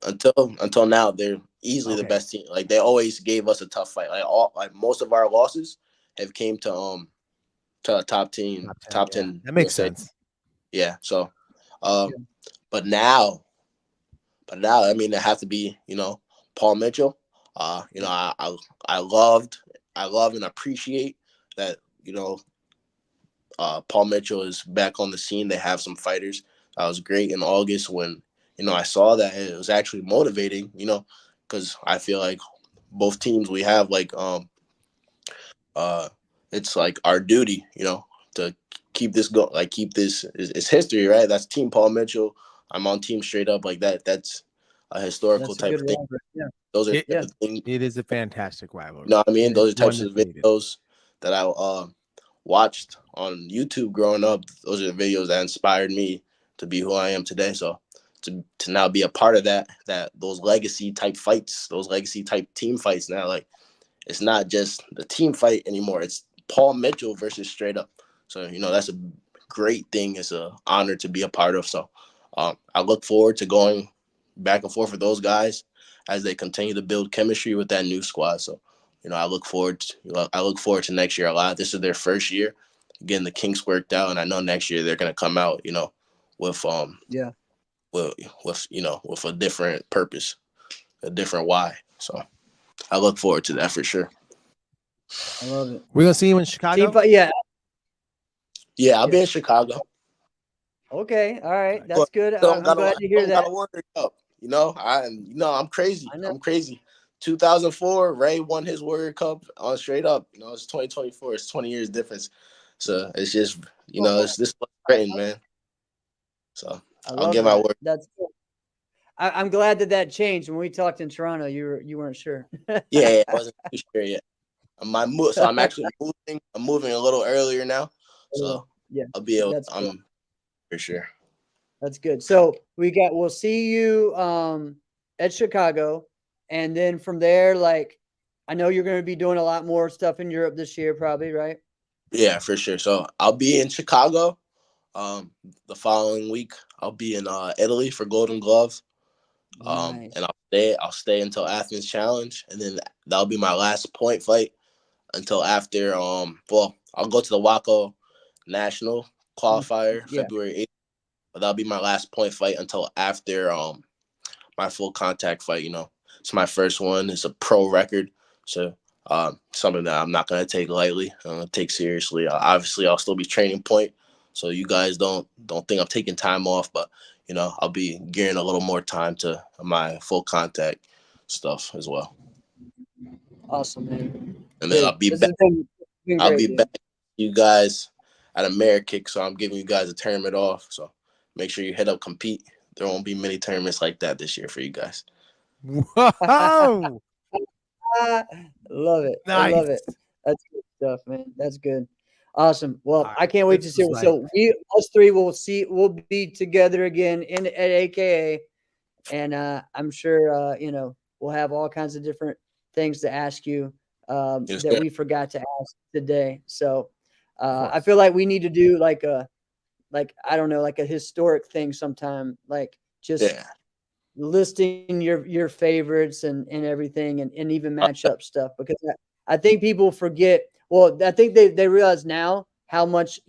until now, they're easily the best team. Like they always gave us a tough fight. Like most of our losses have came to a top 10. That makes sense. Yeah. So, but now, I mean, it has to be, Paul Mitchell. I love and appreciate that, Paul Mitchell is back on the scene. They have some fighters. That was great in August when, I saw that. It was actually motivating, because I feel like both teams we have like it's like our duty, to keep this going. Like keep this is history, right? That's Team Paul Mitchell. I'm on Team Straight Up like that. That's a historical type of thing. Yeah. Those are the things. It is a fantastic rivalry. You know what I mean? Those are types of videos that I watched on YouTube growing up. Those are the videos that inspired me to be who I am today. So to now be a part of that those legacy type fights, those legacy type team fights now, like it's not just the team fight anymore. It's Paul Mitchell versus Straight Up. So, that's a great thing. It's an honor to be a part of. So I look forward to going back and forth with those guys as they continue to build chemistry with that new squad. So, I look forward to next year a lot. This is their first year getting the kinks worked out, and I know next year they're gonna come out, with with a different purpose, a different why. So I look forward to that for sure. I love it. We're gonna see you in Chicago. Yeah, I'll be in Chicago. Okay, all right, that's good. I'm glad to hear that. I'm crazy. I'm crazy. 2004, Ray won his Warrior Cup on Straight Up. It's 2024. It's 20 years difference. So it's just, it's this written, man. So I'll give my word. That's cool. I'm glad that changed. When we talked in Toronto, you weren't sure. Yeah, I wasn't too sure yet. So I'm actually moving. I'm moving a little earlier now. So I'll be able. I'm for sure. That's good. So we'll see you at Chicago, and then from there, like I know you're going to be doing a lot more stuff in Europe this year, probably, right? Yeah, for sure. So I'll be in Chicago. The following week, I'll be in Italy for Golden Gloves. Nice. And I'll stay until Athens Challenge, and then that'll be my last point fight until after. Well, I'll go to the Waco National qualifier Yeah. February 8th, but that'll be my last point fight until after my full contact fight. You know, it's my first one. It's a pro record, so something that I'm not gonna take lightly. I'm gonna take seriously. Obviously, I'll still be training point, so you guys don't think I'm taking time off, but you know, I'll be gearing a little more time to my full contact stuff as well. Awesome, man. And then Dude, I'll be this back. has been I'll great, be dude. back. You guys at Amerikick, so I'm giving you guys a tournament off. So make sure you head up compete. There won't be many tournaments like that this year for you guys. Whoa! Love it. I love it. Nice. That's good stuff, man. That's good. Awesome. Well, All I right, can't wait to this see. was So us three we'll be together again at AKA, and I'm sure we'll have all kinds of different things to ask you Yes, that sir. we forgot to ask today. So I course. feel like we need to do like I don't know, like a historic thing sometime, like just Yeah. listing your favorites and everything and even matchup stuff, because I think people forget. Well, I think they realize now how much,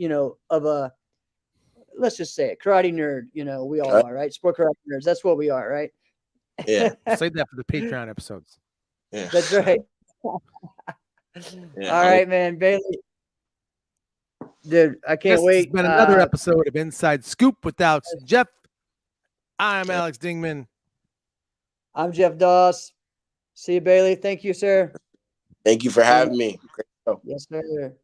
of a, let's just say it, karate nerd, we all Right. are, right? Sport karate nerds. That's what we are, right? Yeah. Save that for the Patreon episodes. Yeah. That's right. Yeah. All right, man. Bailey. Dude, I can't This wait. has been another episode of Inside Scoop without Jeff. I'm Yeah. Alex Dingman. I'm Jeff Doss. See you, Bailey. Thank you, sir. Thank you for having me. Great show. Yes, sir.